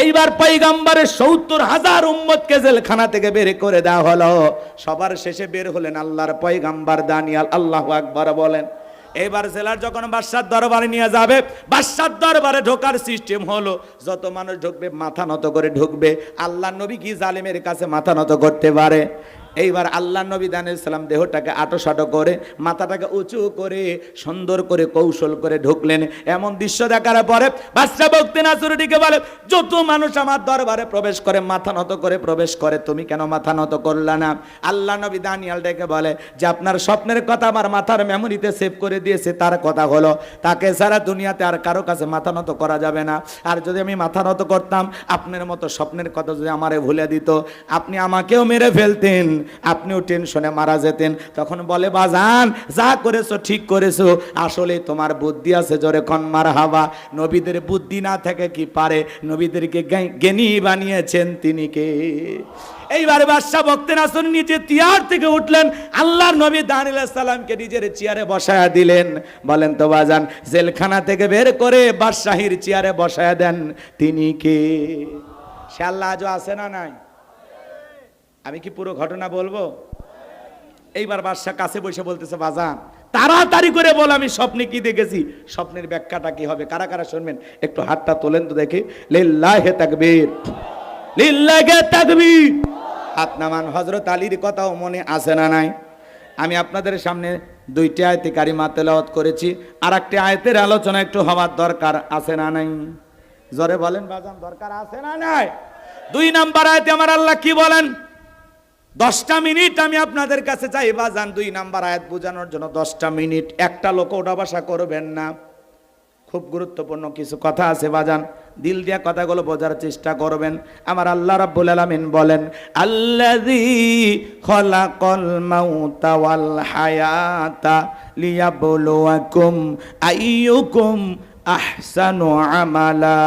এইবার পয়গম্বরের 70,000 উম্মতকে জেলখানা থেকে বের করে দেওয়া হলো। সবার শেষে বের হলেন আল্লাহর পয়গম্বর দানিয়েল। আল্লাহু আকবার বলেন। এবার জেলার যখন বাদশার দরবারে নিয়ে যাবে, বাদশার দরবারে ঢোকার সিস্টেম হলো, যত মানুষ ঢুকবে মাথা নত করে ঢুকবে। আল্লাহ নবী কি জালেমের কাছে মাথা নত করতে পারে? এইবার আল্লাহ নবী দানিয়েল সালাম দেহটাকে আটোসাটো করে, মাথাটাকে উঁচু করে, সুন্দর করে কৌশল করে ঢুকলেন। এমন দৃশ্য দেখার পরে বাদশা বক্তি নাসরুদ্দিনকে বলে, যত মানুষ আমার দরবারে প্রবেশ করে মাথা নত করে প্রবেশ করে, তুমি কেন মাথা নত করলা না? আল্লাহ নবী দানিয়েল ডেকে বলে যে আপনার স্বপ্নের কথা আমার মাথার মেমোরিতে সেভ করে দিয়েছে। তার কথা হলো, তাকে সারা দুনিয়াতে আর কারো কাছে মাথা নত করা যাবে না। আর যদি আমি মাথা নত করতাম, আপনার মতো স্বপ্নের কথা যদি আমারে ভুলে দিত, আপনি আমাকেও মেরে ফেলতেন, আপনিও টেনশনে মারা যেতেন। তখন বলে, বাজান যা করেছো ঠিক করেছো, আসলে তোমার বুদ্ধি আছে, জোরে কোন মারহাবা। নবীদের বুদ্ধি না থাকে কি পারে? নবীদেরকে জ্ঞানী বানিয়েছেন তিনি কে? এইবার বাদশা বক্তে নাসর নিজে চেয়ার থেকে উঠলেন, আল্লাহর নবী দানিয়েল সালামকে নিজের চেয়ারে বসায়া দিলেন। বলেন তো বাজান, জেলখানা থেকে বের করে বাদশাহীর চেয়ারে বসায়া দেন, তিনি কে? সে আল্লাহ আজও আছে না নাই? আমি কি পুরো ঘটনা বলবো? এইবার বাদশা কাছে বসে বলতেছে, বাজান তাড়াতাড়ি করে বল আমি স্বপ্নে কি দেখেছি, স্বপ্নের ব্যাখ্যাটা কি হবে। কারা কারা শুনবেন একটু হাতটা তোলেন তো দেখি। লিল্লাহি তাকবীর, লিল্লাহি তাকবীর। হাত নামান। হযরত আলীর কথাও মনে আছে না নাই? আমি আপনাদের সামনে 2টি আয়াতে কারিমা তেলাওয়াত করেছি, আর একটি আয়াতের আলোচনা একটু হওয়ার দরকার আছে না নাই? জোরে বলেন বাজান, দরকার আছে না নাই? 2 নাম্বার আয়াতে আমার আল্লাহ কি বলেন? 10টা মিনিট আমি আপনাদের কাছে চাই বাজান, 2 নাম্বার আয়াত বোঝানোর জন্য 10টা মিনিট। একটা লোক ওটা ভাষা করবেন না, খুব গুরুত্বপূর্ণ কিছু কথা আছে বাজান, দিল দিয়া কথাগুলো বোঝার চেষ্টা করবেন। আমার আল্লাহ রাব্বুল আলামিন বলেন, আল্লাযী খলাকাল মাউতা ওয়াল হায়াতা লিয়াবলুয়াকুম আইয়ুকুম আহসানু আমালা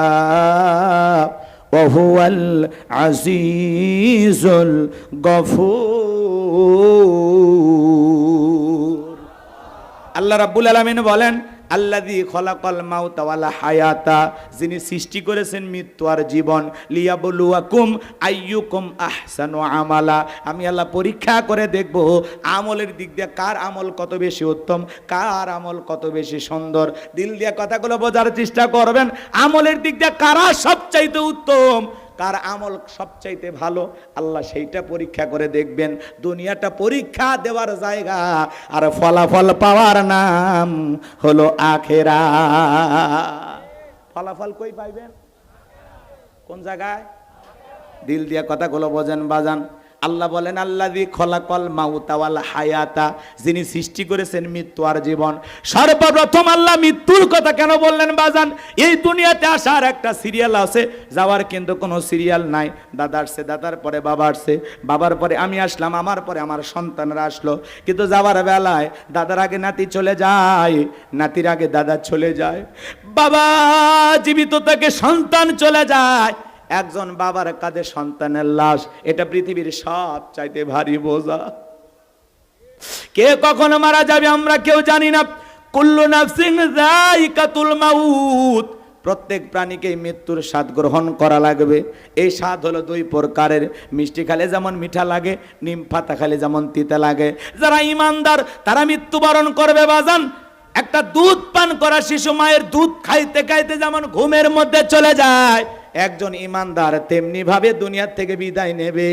ওয়া হুয়াল আজিজুল গফুর। আল্লাহ রাব্বুল আলামিন বলেন, আল্লাযী খলাকাল মাউতা ওয়াল হায়াতা, যিনি সৃষ্টি করেছেন মৃত্যু আর জীবন, লিয়াবলুয়াকুম আইয়ুকুম আহসানু আমালা, আমি আল্লাহ পরীক্ষা করে দেখব আমলের দিক দিয়ে কার আমল কত বেশি উত্তম, কার আমল কত বেশি সুন্দর। দিল দিয়ে কথাগুলো বোঝার চেষ্টা করবেন, আমলের দিক দিয়ে কারা সবচাইতে উত্তম, কার আমল সবচাইতে ভালো, আল্লাহ সেইটা পরীক্ষা করে দেখবেন। দুনিয়াটা পরীক্ষা দেওয়ার জায়গা, আর ফলাফল পাওয়ার নাম হলো আখিরাত। ফলাফল কই পাইবেন? কোন জায়গায়? দিল দিয়ে কথাগুলো বোঝেন বাজান। আল্লাহ বলেন, আল্লাযী খলাকাল মাউতা ওয়াল হায়াতা, যিনি সৃষ্টি করেছেন মৃত্যু আর জীবন। সর্বপ্রথম আল্লাহ মৃত্যুর কথা কেন বললেন বাজান? এই দুনিয়াতে আসার একটা সিরিয়াল আছে, যাওয়ার কিন্তু কোনো সিরিয়াল নাই। দাদা আসছে, দাদার পরে বাবা আসছে, বাবার পরে আমি আসলাম, আমার পরে আমার সন্তানরা আসলো। কিন্তু যাওয়ার বেলায় দাদার আগে নাতি চলে যায়, নাতির আগে দাদা চলে যায়, বাবা জীবিত থেকে সন্তান চলে যায়। একজন বাবার কাঁধে সন্তানের লাশ, এটা পৃথিবীর সবচাইতে ভারী বোঝা। কে কখনো মারা যাবে আমরা কেউ জানি না। কুল্লু নাফসিন যায়িকাতুল মাউত, প্রত্যেক প্রাণীকেই মৃত্যুর স্বাদ গ্রহণ করা লাগবে। এই স্বাদ হলো দুই প্রকারের, মিষ্টি খালে যেমন মিঠা লাগে, নিম পাতা খালে যেমন তিতা লাগে। যারা ইমানদার তারা মৃত্যুবরণ করবে বাজান। একটা দুধ পান করা শিশু মায়ের দুধ খাইতে খাইতে যেমন ঘুমের মধ্যে চলে যায়, একজন ইমানদার তেমনি ভাবে দুনিয়া থেকে বিদায় নেবে,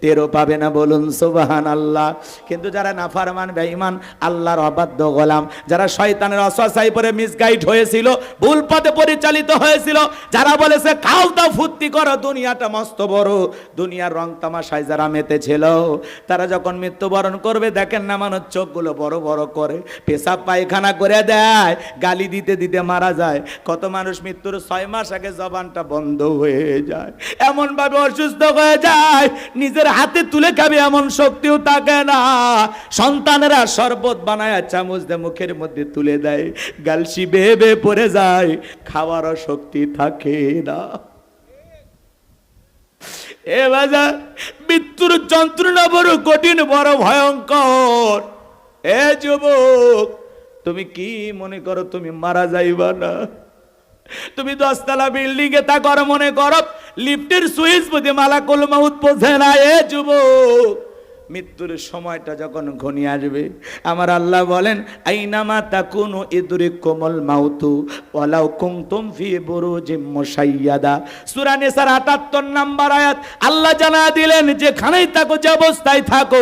টেরও পাবে না। বলুন সুবহানাল্লাহ। কিন্তু যারা নাফরমান বেঈমান, আল্লাহর অবাধ্য গোলাম, যারা শয়তানের ওয়াসওয়াসায় পড়ে মিসগাইড হয়েছিল, ভুল পথে পরিচালিত হয়েছিল, যারা বলেছে খাও দাও ফুর্তি করো, দুনিয়াটা মস্ত বড়, দুনিয়ার রং তামাশায় যারা মেতেছিল, তারা যখন মৃত্যুবরণ করবে দেখেন না মানুষ চোখগুলো বড় বড় করে, পেশাব পায়খানা করে দেয়, গালি দিতে দিতে মারা যায়। কত মানুষ মৃত্যুর 6 মাস আগে জবানটা বন্ধ হয়ে যায়, এমন ভাবে অসুস্থ হয়ে যায়, নিজের হাতে তুলে খাবে এমন শক্তিও থাকে না। সন্তানেরা শরবত বানায় চামচ দিয়ে মুখের মধ্যে তুলে দেয়, গালসি বেয়ে বেয়ে পড়ে যায়, খাওয়ারও শক্তি থাকে না। এ বাজার মৃত্যুর যন্ত্রণা বড় কঠিন, বড় ভয়ঙ্কর। এ যুবক, তুমি কি মনে করো তুমি মারা যাইবা না? তুমি 10 তলা বিল্ডিং এ তা করো মনে করো, লিফটের সুইচ বুঝে মালাকুল মাউত পৌঁছে না। এ যুবক, মৃত্যুর সময়টা যখন ঘনিয়ে আসবে, আমার আল্লাহ বলেন আইনামা তাকুনু ইদরিকুমুল মাউতু ওয়ালাউ কুনতুম ফি বুরুজিম মুশাইয়াদা। সূরা নিসার 78 নম্বর আয়াত আল্লাহ জানা দিলেন, যেখানেই থাকো, যে অবস্থায় থাকো,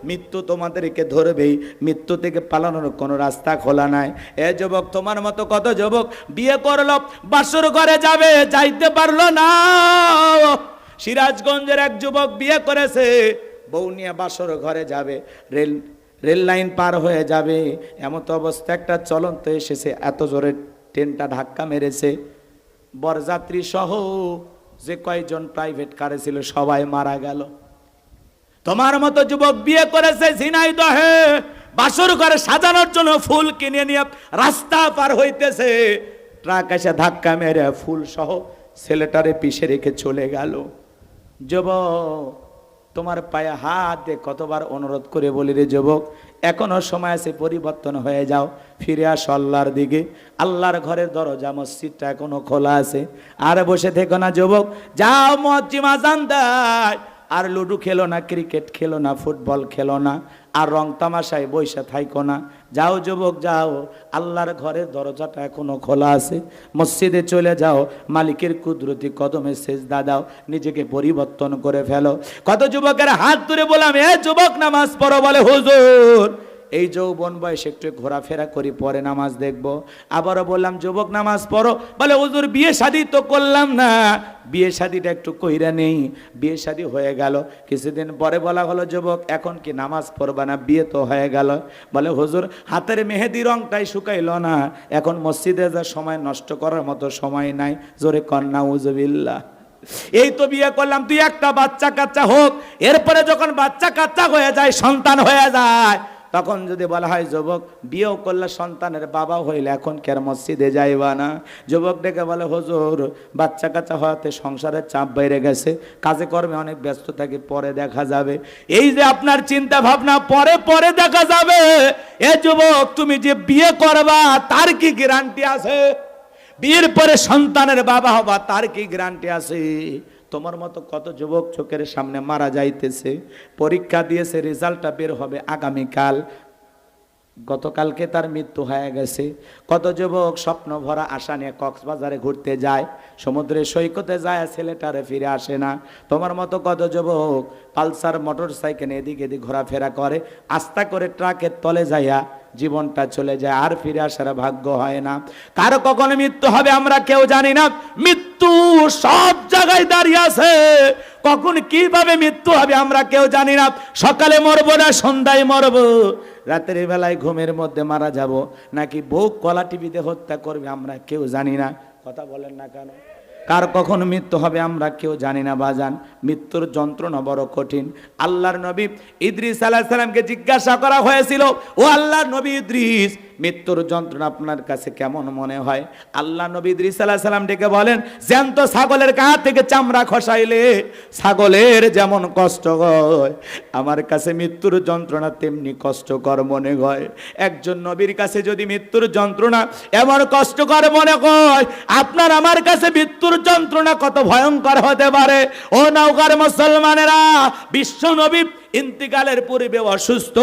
মৃত্যু তোমাদেরকে ধরবেই, মৃত্যু থেকে পালানোর কোনো রাস্তা খোলা নাই। এ যুবক, তোমার মতো কত যুবক বিয়ে করলো, বাসর ঘরে যাবে, যাইতে পারলো না। সিরাজগঞ্জের এক যুবক বিয়ে করেছে, বউ নিয়ে বাসর ঘরে যাবে, রেল লাইন পার হয়ে যাবে, এমত অবস্থা একটা চলন্ত এসেছে, এত জোরে ট্রেনটা ধাক্কা মেরেছে, বরযাত্রী সহ যে কয়জন প্রাইভেট কারে ছিল সবাই মারা গেল। তোমার মতো যুবক বিয়ে করেছে ঝিনাইদহে, বাসর ঘরে সাজানোর জন্য ফুল কিনে নিয়ে রাস্তা পার হইতেছে, ট্রাক এসে ধাক্কা মেরে ফুল সহ ছেলেটারে পিষে রেখে চলে গেল। যুবক, তোমার পায়ে হাত দিয়ে কতবার অনুরোধ করে বলি, রে যুবক, এখনো সময় আছে, পরিবর্তন হয়ে যাও, ফিরে আসো আল্লাহর দিকে। আল্লাহর ঘরের দরজা মসজিদটা এখনো খোলা আছে, আর বসে থেকো না যুবক, যাও মুয়াজ্জিন আযান দেয়, আর লুডু খেলো না, ক্রিকেট খেলো না, ফুটবল খেলো না, আর রং তামাশায় বৈশা থাইকো না। যাও যুবক যাও, আল্লাহর ঘরের দরজাটা এখনো খোলা আছে, মসজিদে চলে যাও, মালিকের কুদরতি কদমে সেজদা দাও, নিজেকে পরিবর্তন করে ফেলো। কত যুবকের হাত ধরে বললাম, এ যুবক নামাজ পড়ো, বলে হুজুর এই যৌবন বয়সে একটু ঘোরাফেরা করি, পরে নামাজ দেখবো। আবারও বললাম যুবক নামাজ পড়ো, বলে হুজুর বিয়ে শাদী তো করলাম না, বিয়ে শাদীটা একটু কইরা নেই। বিয়ে শাদী হয়ে গেল, কিছুদিন পরে বলা হলো যুবক এখন কি নামাজ পড়বা না, বিয়ে তো হয়ে গেল। বলে হুজুর হাতের মেহেদি রংটাই শুকাইল না, এখন মসজিদে যা সময় নষ্ট করার মতো সময় নাই। জোরে কন্যা উজুবিল্লাহ। এই তো বিয়ে করলাম, তুই একটা বাচ্চা কাচ্চা হোক, এরপরে যখন বাচ্চা কাচ্চা হয়ে যায়, সন্তান হয়ে যায়, তখন যদি বলা হয় যুবক বিয়েও করলে সন্তানের বাবা হইলে এখন কে আর মসজিদে যাইবা না? যুবক ডেকে বলে হুজুর বাচ্চা কাচ্চা হওয়াতে সংসারের চাপ বেড়ে গেছে, কাজে কর্মে অনেক ব্যস্ত থাকি, পরে দেখা যাবে। এই যে আপনার চিন্তা ভাবনা পরে পরে দেখা যাবে, এ যুবক তুমি যে বিয়ে করবা তার কি গ্যারান্টি আছে? বিয়ের পরে সন্তানের বাবা হবা তার কি গ্যারান্টি আছে? তোমার মতো কত যুবক চোখের সামনে মারা যাইতেছে, পরীক্ষা দিয়েছে, রেজাল্টটা বের হবে আগামীকাল, গতকালকে তার মৃত্যু হয়ে গেছে। কত যুবক স্বপ্ন ভরা আশা নিয়ে কক্সবাজারে ঘুরতে যায়, সমুদ্রের সৈকতে যায়, ছেলেটারে ফিরে আসে না। তোমার মতো কত যুবক পালসার মোটর সাইকেল এদিক এদিক ঘোরাফেরা করে, আস্তা করে ট্রাকের তলে যাইয়া জীবনটা চলে যায়, আর ফিরে আসার ভাগ্য হয় না। কারো কখনো মৃত্যু হবে আমরা কেউ জানি না, মৃত্যু সব জায়গায় দাঁড়িয়ে আছে, কখন কিভাবে মৃত্যু হবে আমরা কেউ জানি না। সকালে মরবো না সন্ধ্যায় মরবো, রাতের বেলায় ঘুমের মধ্যে মারা যাব, নাকি বউ কলা টিভিতে হত্যা করবে আমরা কেউ জানি না। কথা বলেন না কেন? কার কখন মৃত্যু হবে আমরা কেউ জানি না বাজান। মৃত্যুর যন্ত্রণা বড় কঠিন। আল্লাহর নবী ইদ্রিস আলাইহিস সালামকে জিজ্ঞাসা করা হয়েছিল, ও আল্লাহর নবী ইদ্রিস, মৃত্যুর যন্ত্রণা আপনার কাছে কেমন মনে হয়? আল্লাহ নবী ইদ্রিস আলাইহিস সালাম ডেকে বলেন, জ্যান্ত ছাগলের গা থেকে চামড়া খসাইলে ছাগলের যেমন কষ্ট হয়, আমার কাছে মৃত্যুর যন্ত্রণা তেমনি কষ্টকর মনে হয়। একজন নবীর কাছে যদি মৃত্যুর যন্ত্রণা এমন কষ্টকর মনে হয়, আপনার আমার কাছে মৃত্যুর যন্ত্রণা কত ভয়ঙ্কর হতে পারে। ও নওগাঁর মুসলমানেরা, বিশ্ব নবী ইন্তিকালের পূর্বে অসুস্থ,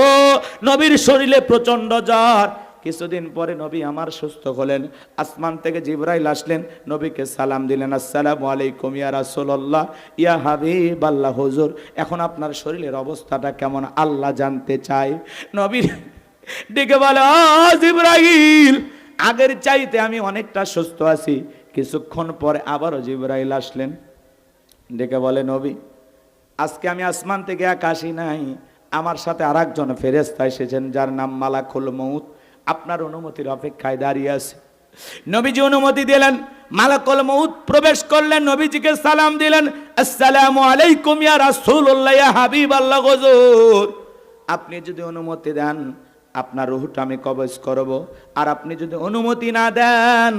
নবীর শরীরে প্রচন্ড জ্বর। কিছুদিন পরে নবী আমার সুস্থ হলেন। আসমান থেকে জিবরাইল আসলেন, নবীকে সালাম দিলেন, আসসালামু আলাইকুম ইয়া রাসূলুল্লাহ, ইয়া হাবিবাল্লাহ, হুজুর এখন আপনার শরীরের অবস্থাটা কেমন আল্লাহ জানতে চাই। নবী ডেকে বলে, ও জিবরাইল, আগের চাইতে আমি অনেকটা সুস্থ আছি। কিছুক্ষণ পরে আবারও জিবরাইল আসলেন, ডেকে বলে, নবী আজকে আমি আসমান থেকে একা আসি নাই, আমার সাথে আরেকজন ফেরেশতা এসেছেন যার নাম মালাকুল মউত, আপনার অনুমতির অপেক্ষায় দাঁড়িয়ে আছে। নবীজি অনুমতি দিলেন, মালাকুল মউত প্রবেশ করলেন, নবীজিকে সালাম দিলেন, আসসালামু আলাইকুম ইয়া রাসূলুল্লাহ, ইয়া হাবিবাল্লাহ, হুজুর আপনি যদি অনুমতি দেন আপনার রূহটা আমি কবজ করব, আর আপনি যদি অনুমতি না দেন,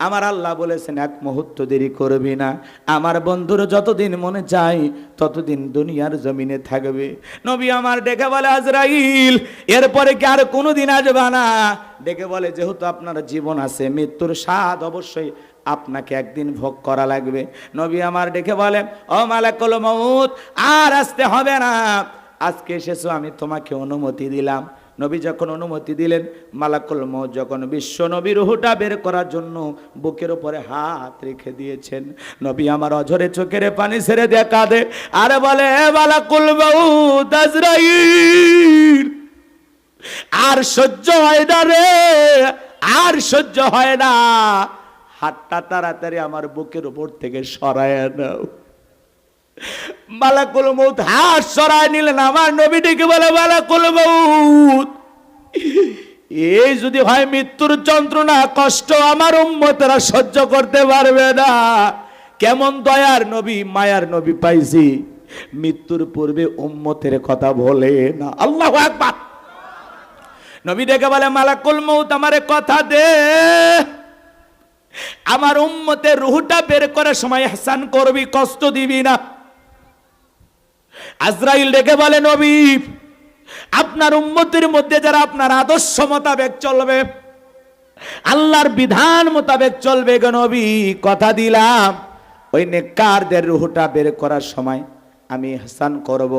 আমার আল্লাহ বলেছেন এক মুহূর্ত দেরি করবি না, আমার বন্ধুর যতদিন মনে চায় ততদিন দুনিয়ার জমিনে থাকবে। নবী আমার ডেকে বলে, আজরাইল এরপরে কি আর কোনোদিন আসবে না? ডেকে বলে, যেহেতু আপনার জীবন আছে, মৃত্যুর স্বাদ অবশ্যই আপনাকে একদিন ভোগ করা লাগবে। নবী আমার ডেকে বলে, ও মালাকুল মউত, আর আসতে হবে না, আজকে এসেছো আমি তোমাকে অনুমতি দিলাম। নবী যখন অনুমতি দিলেন, মালাকুল মউত যখন বিশ্ব নবীর রূহটা বের করার জন্য বুকের উপরে হাত রেখে দিয়েছেন, নবী আমার অঝরে চোখের পানি ছেড়ে দিয়ে কাঁদে আর বলে, এ মালাকুল মউত, আজরাইল আর সহ্য হয় না রে, আর সহ্য হয় না, হাতটা তাড়াতাড়ি আমার বুকের উপর থেকে সরায় নাও। মালাকুল মউত হাত সরায় নিলেন। আমার নবী ডেকে বলে, মালাকুল মউত, এই যদি হয় মৃত্যুর যন্ত্রণা কষ্ট আমার উম্মতেরা সহ্য করতে পারবে না। কেমন দয়ার নবী, মায়ার নবী পাইছি, মৃত্যুর পূর্বে উম্মতের কথা বলে না। আল্লাহু আকবার। নবী ডেকে বলে, মালাকুল মউত আমারে কথা দে, আমার উম্মতের রূহটা বের করার সময় ইহসান করবি, কষ্ট দিবি না। আজরাইল ডেকে বলে, নবী আপনার উম্মতের মধ্যে যারা আপনার আদর্শ মোতাবেক চলবে, আল্লাহর বিধান মোতাবেক চলবে গো নবী, কথা দিলাম ওই নেককারদের রূহটা বের করার সময় আমি ইহসান করব,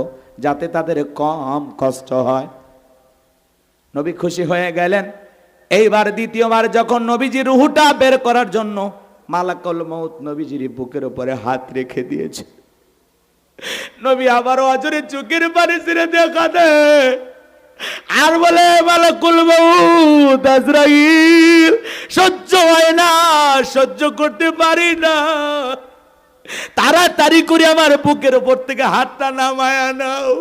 যাতে তাদের কম কষ্ট হয়। নবী খুশি হয়ে গেলেন। এইবার দ্বিতীয়বার যখন নবীজি রূহটা বের করার জন্য মালাকুল মউত নবীজির বুকের উপরে হাত রেখে দিয়েছে, নবী আবারও অজরে চোখের পানি ছেড়ে দেখা দেয় আর বলে, মালাকুল মউত, আজরাইল সহ্য হয় না, সহ্য করতে পারি না, তাড়াতাড়ি করে আমার বুকের উপর থেকে হাতটা নামায়া নাও।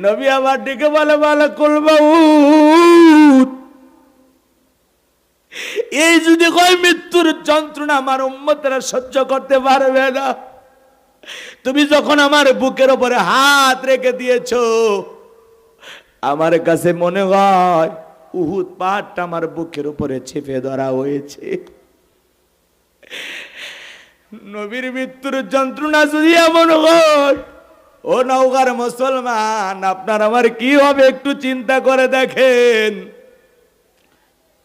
নবী আবার ডেকে বলে, মালাকুল মউত, এই যদি কয় মৃত্যুর যন্ত্রণা আমার উম্মতেরা সহ্য করতে পারবে না, তুমি যখন আমার বুকের উপরে হাত রেখে দিয়েছো, আমার কাছে মনে হয় উহুদ পাহাড়টা আমার বুকের উপরে চেপে ধরা হয়েছে। নবীর মৃত্যুর যন্ত্রণা যদি এমন হয়, ও নওগাঁর মুসলমান, আপনার আমার কি হবে একটু চিন্তা করে দেখেন।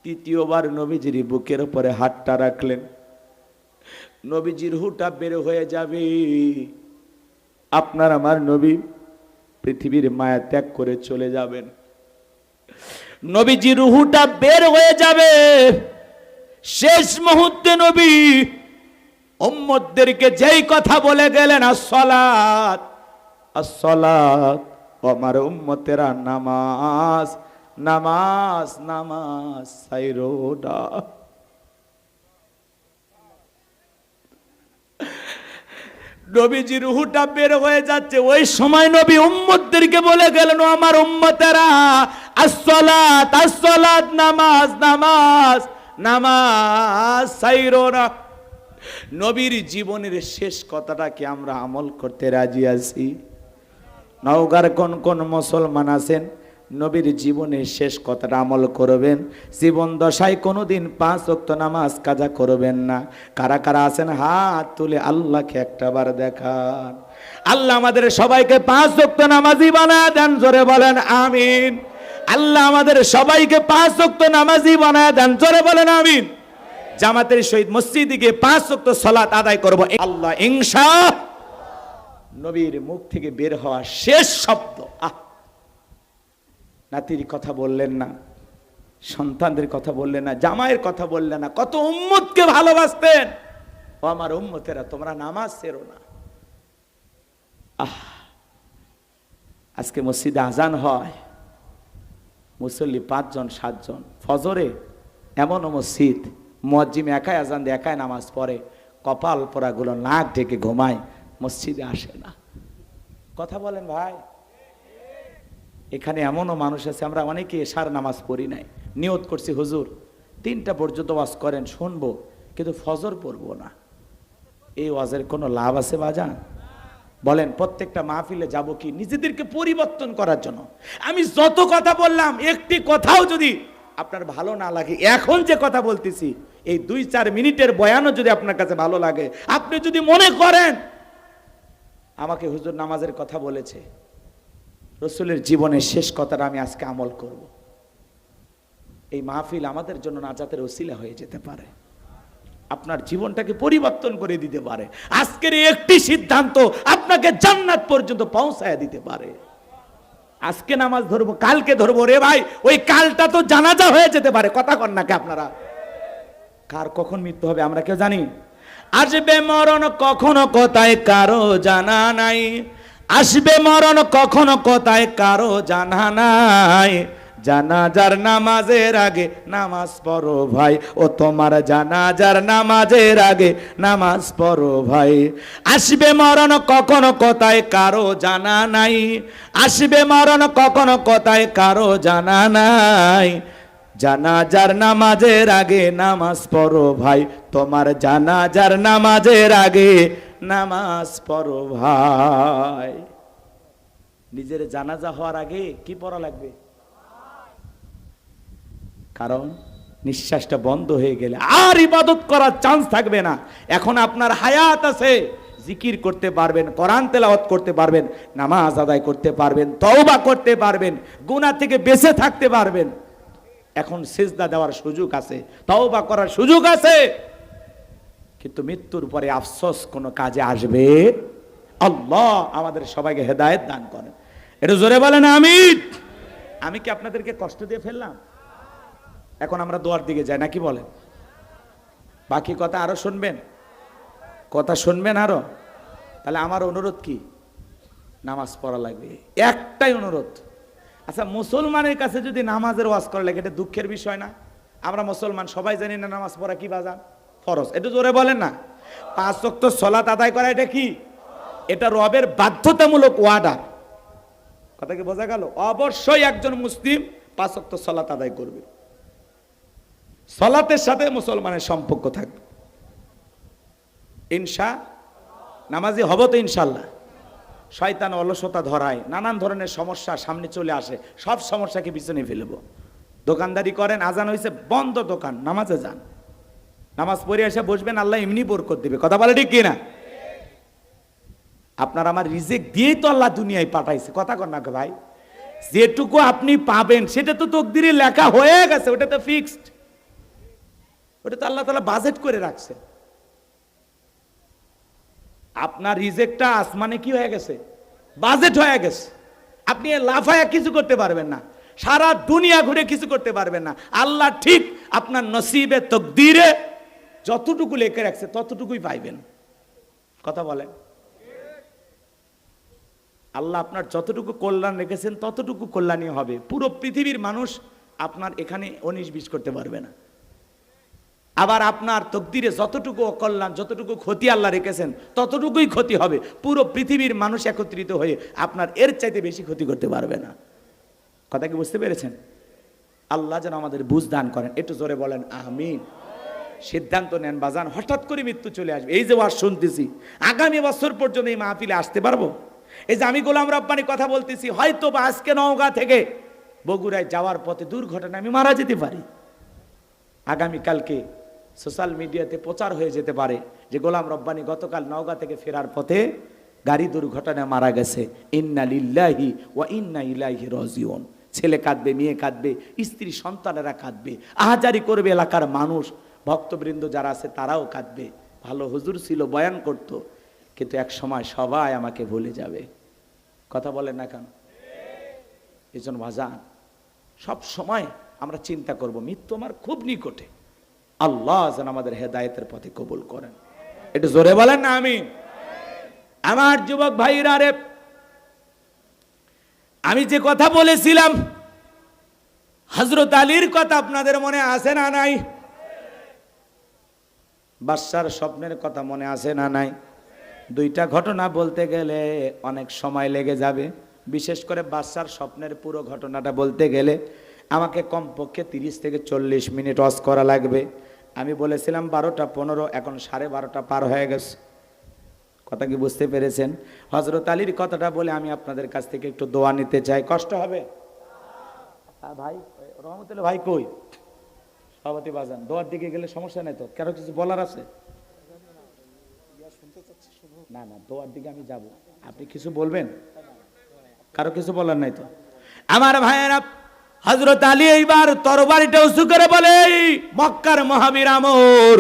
তৃতীয়বার নবীজির বুকের উপরে হাতটা রাখলেন, নবীজির রূহটা বের হয়ে যাবে, আপনার আমার নবী পৃথিবীর মায়া ত্যাগ করে চলে যাবেন। নবীজির রূহটা বের হয়ে যাবে, শেষ মুহূর্তে নবী উম্মতদেরকে যেই কথা বলে গেলেন, আসসালাত আসসালাত, আমার উম্মতেরা নামাজ নামাজ নামাজ ছাইরো না। নবীজি রূহটা বের হয়ে যাচ্ছে, ওই সময় নবী উম্মতদেরকে বলে গেলেন, আমার উম্মতেরা আসসালাত আসসালাত, নামাজ নামাজ নামাজ ছাইরো না। নবীর জীবনের শেষ কথাটা কি আমরা আমল করতে রাজি আছি? নওগাঁর কোন কোন মুসলমান আছেন নবীর জীবনের শেষ কথাটা আমল করবেন? জীবন দশায় কোনোদিন 5 ওয়াক্ত নামাজ কাজা করবেন না। কারা কারা আছেন হাত তুলে আল্লাহকে একটাবার দেখান। আল্লাহ আমাদের সবাইকে 5 ওয়াক্ত নামাজি বানায় দেন, জোরে বলেন আমিন। আল্লাহ আমাদের সবাইকে 5 ওয়াক্ত নামাজি বানায় দেন, জোরে বলেন আমিন। জামাতের সহিত মসজিদে গিয়ে 5 ওয়াক্ত সালাত আদায় করব আল্লাহ ইনশাআল্লাহ। নবীর মুখ থেকে বের হওয়া শেষ শব্দ, নাতির কথা বললেন না, সন্তানদের কথা বললেন না, জামাইয়ের কথা বললেন না, কত উম্মতকে ভালোবাসতেন। ও আমার উম্মতেরা, তোমরা নামাজ ছেড়ো না। আজকে মসজিদে আজান হয়, মুসল্লি 5 জন 7 জন। ফজরে এমন মসজিদ মুয়াজ্জিম একাই আজান দিয়ে একাই নামাজ পড়ে, কপাল পোড়াগুলো নাক ঢেকে ঘুমায়, মসজিদে আসে না। কথা বলেন ভাই। এখানে এমনও মানুষ আছে, আমরা অনেকে এশার নামাজ পড়ি নাই, নিয়ত করছি হুজুর 3টা পর্যন্ত ওয়াজ করেন শুনবো, কিন্তু ফজর পড়বো না। এই ওয়াজের কোনো লাভ আছে বাজান? বলেন। প্রত্যেকটা মাহফিলে যাব কি নিজেদেরকে পরিবর্তন করার জন্য? আমি যত কথা বললাম, একটি কথাও যদি আপনার ভালো না লাগে, এখন যে কথা বলতেছি এই 2-4 মিনিটের বয়ানও যদি আপনার কাছে ভালো লাগে, আপনি যদি মনে করেন আমাকে হুজুর নামাজের কথা বলেছে, রসুলের জীবনের শেষ কথাটা আমি আজকে আমল করব, এই মাহফিল আমাদের জন্য নাজাতের ওসিলা হয়ে যেতে পারে, আপনার জীবনটাকে পরিবর্তন করে দিতে পারে। আজকের একটি সিদ্ধান্ত আপনাকে জান্নাত পর্যন্ত পৌঁছায় দিতে পারে। আজকে নামাজ ধরবো, কালকে ধরবো, রে ভাই ওই কালটা তো জানাজা হয়ে যেতে পারে। কথা কন নাকি আপনারা? কার কখন মৃত্যু হবে আমরা কেউ জানি? আসবে মরণ কখনো কোথায় কারো জানা নাই, আসবে মরণ কখনো কোথায় কারো জানা নাই। জানাজার নামাজের আগে নামাজ পড়ো ভাই, ও তোমার জানাজার নামাজের আগে নামাজ পড়ো ভাই। আসবে মরণ কখনো কোথায় কারো জানা নাই, আসবে মরণ কখনো কোথায় কারো জানা নাই। জানাজার নামাজের আগে নামাজ পড়ো ভাই, তোমার জানাজার নামাজের আগে নামাজ পড়ো ভাই। নিজের জানাজা হওয়ার আগে কি পড়া লাগবে? কারণ নিঃশ্বাসটা বন্ধ হয়ে গেলে আর ইবাদত করার চান্স থাকবে না। এখন আপনার হায়াত আছে, জিকির করতে পারবেন, কোরআন তেলাওয়াত করতে পারবেন, নামাজ আদায় করতে পারবেন, তওবা করতে পারবেন, গুনাহ থেকে বেঁচে থাকতে পারবেন। এখন সিজদা দেওয়ার সুযোগ আছে, তওবা করার সুযোগ আছে, কিন্তু মৃত্যুর পরে আফসোস কোনো কাজে আসবে? আল্লাহ আমাদের সবাইকে হেদায়েত দান করেন। একটু জোরে বলেন আমিন। আমি কি আপনাদেরকে কষ্ট দিয়ে ফেললাম? এখন আমরা দোয়ার দিকে যাই নাকি বলেন? বাকি কথা আরো শুনবেন? কথা শুনবেন আরো? তাহলে আমার অনুরোধ কি? নামাজ পড়া লাগবে, একটাই অনুরোধ। আচ্ছা, মুসলমানের কাছে যদি নামাজের ওয়াজ করা লাগে, এটা দুঃখের বিষয় না? আমরা মুসলমান সবাই জানি না নামাজ পড়া কি বাজান? ফরজ। একটু জোরে বলেন না। 5 ওয়াক্ত সালাত আদায় করা এটা কি? এটা রবের বাধ্যতামূলক ওয়ার্ডার। কথা কি বোঝা গেল? অবশ্যই একজন মুসলিম 5 ওয়াক্ত সালাত আদায় করবে, সালাতের সাথে মুসলমানের সম্পর্ক থাকবে। নামাজি হব তো ইনশাল্লাহ। শয়তান অলসতা ধরায়, নানান ধরনের সমস্যা সামনে চলে আসে, সব সমস্যাকে পিছনে ফেলবো। দোকানদারি করেন, আজান হয়েছে, বন্ধ দোকান, নামাজে যান, নামাজ পড়ে এসে বসবেন, আল্লাহ এমনি বরকত দিবে। কথা বলে ঠিক কিনা? আপনার আমার রিজিক দিয়েই তো আল্লাহ দুনিয়ায় পাঠাইছে। কথা কর না ভাই? যেটুকু আপনি পাবেন সেটা তো তকদিরে লেখা হয়ে গেছে, ওটা তো ফিক্সড, ওটা তো আল্লাহ তাআলা বাজেট করে রাখছে। আপনার রিজেক্টটা আসমানে কি হয়ে গেছে? বাজেট হয়ে গেছে। আপনি লাফায়া কিছু করতে পারবেন না, সারা দুনিয়া ঘুরে কিছু করতে পারবেন না। আল্লাহ ঠিক আপনার নসিবে তকদিরে যতটুকু লেখে রাখছে ততটুকুই পাইবেন। কথা বলেন। আল্লাহ আপনার যতটুকু কল্যাণ রেখেছেন ততটুকু কল্যাণই হবে। পুরো পৃথিবীর মানুষ আপনার এখানে 19-20 করতে পারবে না। আবার আপনার তকদিরে যতটুকু অকল্যাণ, যতটুকু ক্ষতি আল্লাহ রেখেছেন ততটুকুই ক্ষতি হবে। পুরো পৃথিবীর মানুষ একত্রিত হয়ে আপনার এর চাইতে বেশি ক্ষতি করতে পারবে না। কথা কি বুঝতে পেরেছেন? আল্লাহ যেন আমাদের বুঝ দান করেন। একটু জোরে বলেন আমিন। সিদ্ধান্ত নেন বাজান, হঠাৎ করে মৃত্যু চলে আসবে। এই যে ওয়াজ শুনতেছি, আগামী বছর পর্যন্ত এই মাহফিলে আসতে পারবো? এই যে আমি গোলাম রব্বানী কথা বলতেছি, হয়তো বা আজকে নওগাঁ থেকে বগুড়ায় যাওয়ার পথে দুর্ঘটনা আমি মারা যেতে পারি। আগামীকালকে সোশ্যাল মিডিয়াতে প্রচার হয়ে যেতে পারে যে গোলাম রব্বানী গতকাল নওগাঁ থেকে ফেরার পথে গাড়ি দুর্ঘটনায় মারা গেছে। ইন্না লিল্লাহি ওয়া ইন্না ইলাইহি রাজিউন। ছেলে কাঁদবে, মেয়ে কাঁদবে, স্ত্রী সন্তানেরা কাঁদবে, আহাজারি করবে এলাকার মানুষ, ভক্তবৃন্দ যারা আছে তারাও কাঁদবে। ভালো হুজুর ছিল, বয়ান করত, কিন্তু এক সময় সবাই আমাকে ভুলে যাবে। কথা বলেন না কেন? এই জন্য ভাজান সব সময় আমরা চিন্তা করব, মৃত্যু আমার খুব নিকটে। আল্লাহ যেন আমাদের হেদায়েতের পথে কবুল করেন। একটু জোরে বলেন না আমিন। আমার যুবক ভাইরা রে, আমি যে কথা বলেছিলাম হযরত আলীর কথা আপনাদের মনে আছে না নাই? বাদশার স্বপ্নের কথা মনে আছে না নাই? দুইটা ঘটনা বলতে গেলে অনেক সময় লেগে যাবে, বিশেষ করে বাদশার স্বপ্নের পুরো ঘটনাটা বলতে গেলে আমাকে কমপক্ষে 30 থেকে 40 মিনিট ওয়াজ করা লাগবে। আমি বলেছিলাম 12টা 15, এখন 12:30 পার হয়ে গেছে। কথা কি বুঝতে পেরেছেন? হযরত আলীর কথাটা বলে আমি আপনাদের কাছ থেকে একটু দোয়া নিতে চাই। কষ্ট হবে ভাই? রহমতুল্লাহ ভাই কই? সভাপতি বাজান, দোয়ার দিকে গেলে সমস্যা নেই তো? কারো কিছু বলার আছে? না না, দোয়ার দিকে আমি যাব, আপনি কিছু বলবেন? কারো কিছু বলার নাই তো? আমার ভাইয়েরা, হযরত আলী এইবার তরবারিটা উঁচু করে বলে, মক্কার মহাবীর আমর,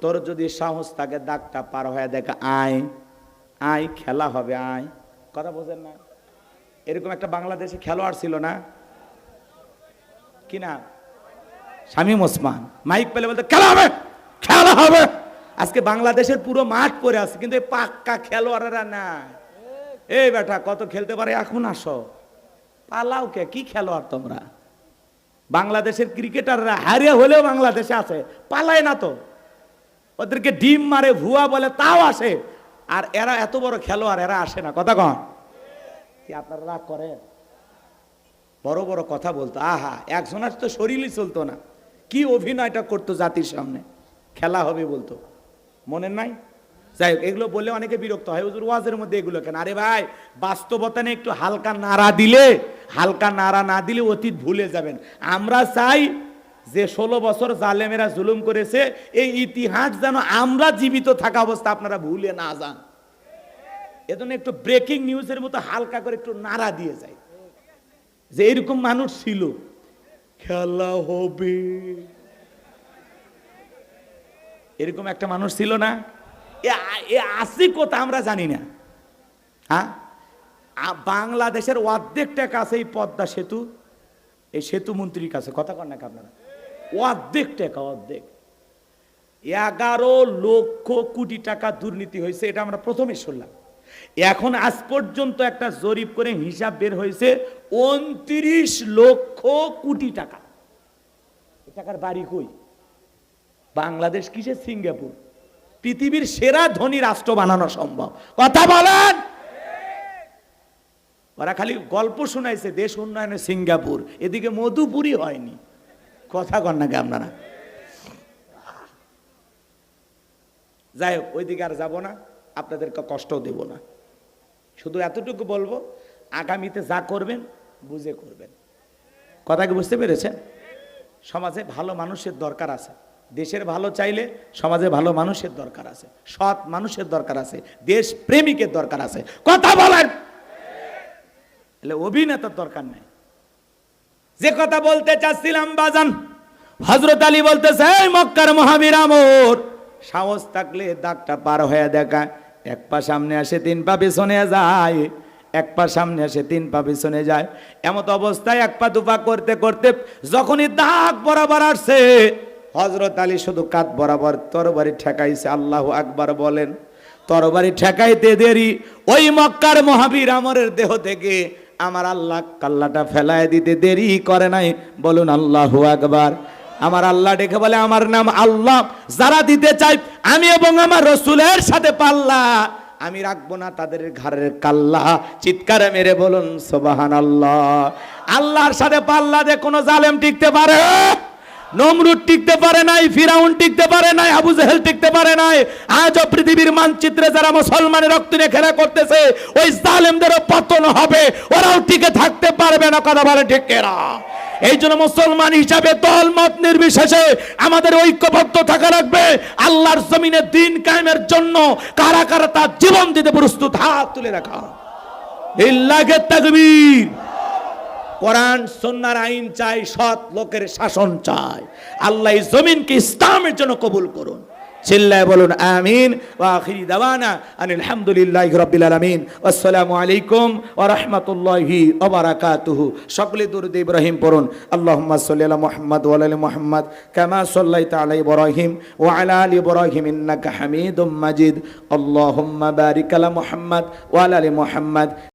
তোর যদি সাহস থাকে দাগটা পার হয়ে দেখ, আয় আয়, খেলা হবে, আয়। কথা বোঝেন না? এরকম একটা বাংলাদেশে খেলোয়াড় ছিল না, কি না? শামীম ওসমান। মাইক পেলে বলতে খেলা হবে, খেলা হবে। আজকে বাংলাদেশের পুরো মাঠ পড়ে আছে, কিন্তু এই পাক্কা খেলোয়াড়রা না। এই বেটা কত খেলতে পারে, এখন আসো। পালাও কে? কি খেলোয়াড় তোমরা? বাংলাদেশের ক্রিকেটাররা হারিয়ে হলেও বাংলাদেশে আছে, পালায় না তো। ওদেরকে ডিম মারে, ভুয়া বলে, তাও আসে। আর এরা এত বড় খেলোয়াড়, এরা আসে না। কথা কন কি? আপনারা রাগ করেন? বড় বড় কথা বলতো, আহা, একজনের তো শরীরই চলতো না, কি অভিনয়টা করতো জাতির সামনে। খেলা হবে বলতো, মনে নাই? যাই হোক, এগুলো বললে অনেকে বিরক্ত হয়, হুজুর ওয়াজের মধ্যে এগুলো কেন? আরে ভাই, বাস্তবতা নিয়ে একটু হালকা নাড়া দিলে, হালকা নাড়া না দিলে অতীত ভুলে যাবেন। আমরা চাই যে 16 বছর জালেমেরা জুলুম করেছে, এই ইতিহাস যেন আমরা জীবিত থাকা অবস্থা আপনারা ভুলে না যান। এজন্য একটু ব্রেকিং নিউজের মতো হালকা করে একটু নাড়া দিয়ে যায় যে এরকম মানুষ ছিল, খেলা হবে, এরকম একটা মানুষ ছিল না? এ আসি কোথা আমরা জানি না। হ্যাঁ, বাংলাদেশের অর্ধেক টাকা আছে এই পদ্মা সেতু, এই সেতু মন্ত্রীর কাছে। কথা কন না আপনারা? অর্ধেক টাকা, অর্ধেক। 11 লক্ষ কোটি টাকা দুর্নীতি হয়েছে, এটা আমরা প্রথমে শুনলাম। এখন আজ পর্যন্ত একটা জরিপ করে হিসাব বের হয়েছে 29 লক্ষ কোটি টাকা। এই টাকার বাড়ি কই? বাংলাদেশ কিসে? সিঙ্গাপুর। পৃথিবীর সেরা ধনী রাষ্ট্র বানানো সম্ভব। কথা বলেন? ওরা খালি গল্প শোনাইছে দেশ উন্নয়নে সিঙ্গাপুর, এদিকে মধুপুরি হয়নি। কথা কন নাকি আপনারা? যাই হোক, ওইদিকে আর যাব না, আপনাদেরকে কষ্ট দেব না। শুধু এতটুকু বলবো, আগামীতে যা করবেন বুঝে করবেন। কথা কি বুঝতে পেরেছেন? সমাজে ভালো মানুষের দরকার আছে। দেশের ভালো চাইলে সমাজে ভালো মানুষের দরকার আছে, সৎ মানুষের দরকার আছে, দেশ প্রেমিকের দরকার আছে। কথা বলেন? অভিনেতার দরকার নাই। যে কথা বলতে চাচ্ছিলাম বাজান, হযরত আলী বলতেছে, এই মক্কার মহাবীর আমর, সাহস থাকলে দাগটা পার হয়ে দেখা। এক পা সামনে আসে 3 পা পিছনে যায়, এক পা সামনে আসে 3 পা পিছনে যায়। এমত অবস্থায় 1 পা 2 পা করতে করতে যখনই দাগ বরাবর আসছে, হযরত আলী শুধু কাঁধ বরাবর তরবারি ঠেকাইছে। আল্লাহু আকবার বলেন। তরবারি ঠেকাইতে দেরি, ওই মক্কার মহাবীর আমরের দেহ থেকে আমার আল্লাহ কাল্লাটা ফেলায় দিতে দেরি করে নাই। বলুন আল্লাহু আকবার। আমার আল্লাহ ডেকে বলে, আমার নাম আল্লাহ, যারা দিতে চাই আমি এবং আমার রাসূলের সাথে পাল্লা, আমি রাখবো না তাদের ঘরের কাল্লা। চিৎকারে মেরে বলুন সুবহানাল্লাহ। আল্লাহর সাথে পাল্লা দিয়ে কোনো জালেম টিকতে পারে? নমরুদ টিকতে পারে নাই, ফিরাউন টিকতে পারে নাই, আবু জেহেল টিকতে পারে নাই। আজও পৃথিবীর মানচিত্রে যারা মুসলমানের রক্ত নিয়ে খেলা করতেছে, ওই জালেমদেরও পতন হবে, ওরাও টিকে থাকতে পারবে না। কথা বলে ঠিক কিনা? এই জন্য মুসলমান হিসাবে দল মত নির্বিশেষে আমাদের ঐক্যবদ্ধ থাকা লাগবে। আল্লাহর জমিনে দ্বীন কায়েমের জন্য কারা কারা তার জীবন দিতে প্রস্তুত, হাত তুলে রাখা। লিল্লাহি তাকবীর। কোরআন সুন্নাহর আইন চাই, সৎ লোকের শাসন চাই। আল্লাহ এই জমিনকে ইসলামের জন্য কবুল করুন। চিল্লায় বলুন আমিন। ওয়া আখিরি দাওয়ানা আনিল হামদুলিল্লাহি রাব্বিল আলামিন। আসসালামু আলাইকুম ওয়া রাহমাতুল্লাহি ওয়া বারাকাতুহু। সকলে দুরূদ ইব্রাহিম পড়ুন। আল্লাহুম্মা সাল্লি আলা মুহাম্মাদ ওয়া আলা আলি মুহাম্মাদ কামা সাল্লাইতা আলা ইব্রাহিম ওয়া আলা আলি ইব্রাহিম ইন্নাকা হামিদুম মাজিদ। আল্লাহুম্মা বারিক আলা মুহাম্মাদ ওয়া আলা আলি মুহাম্মাদ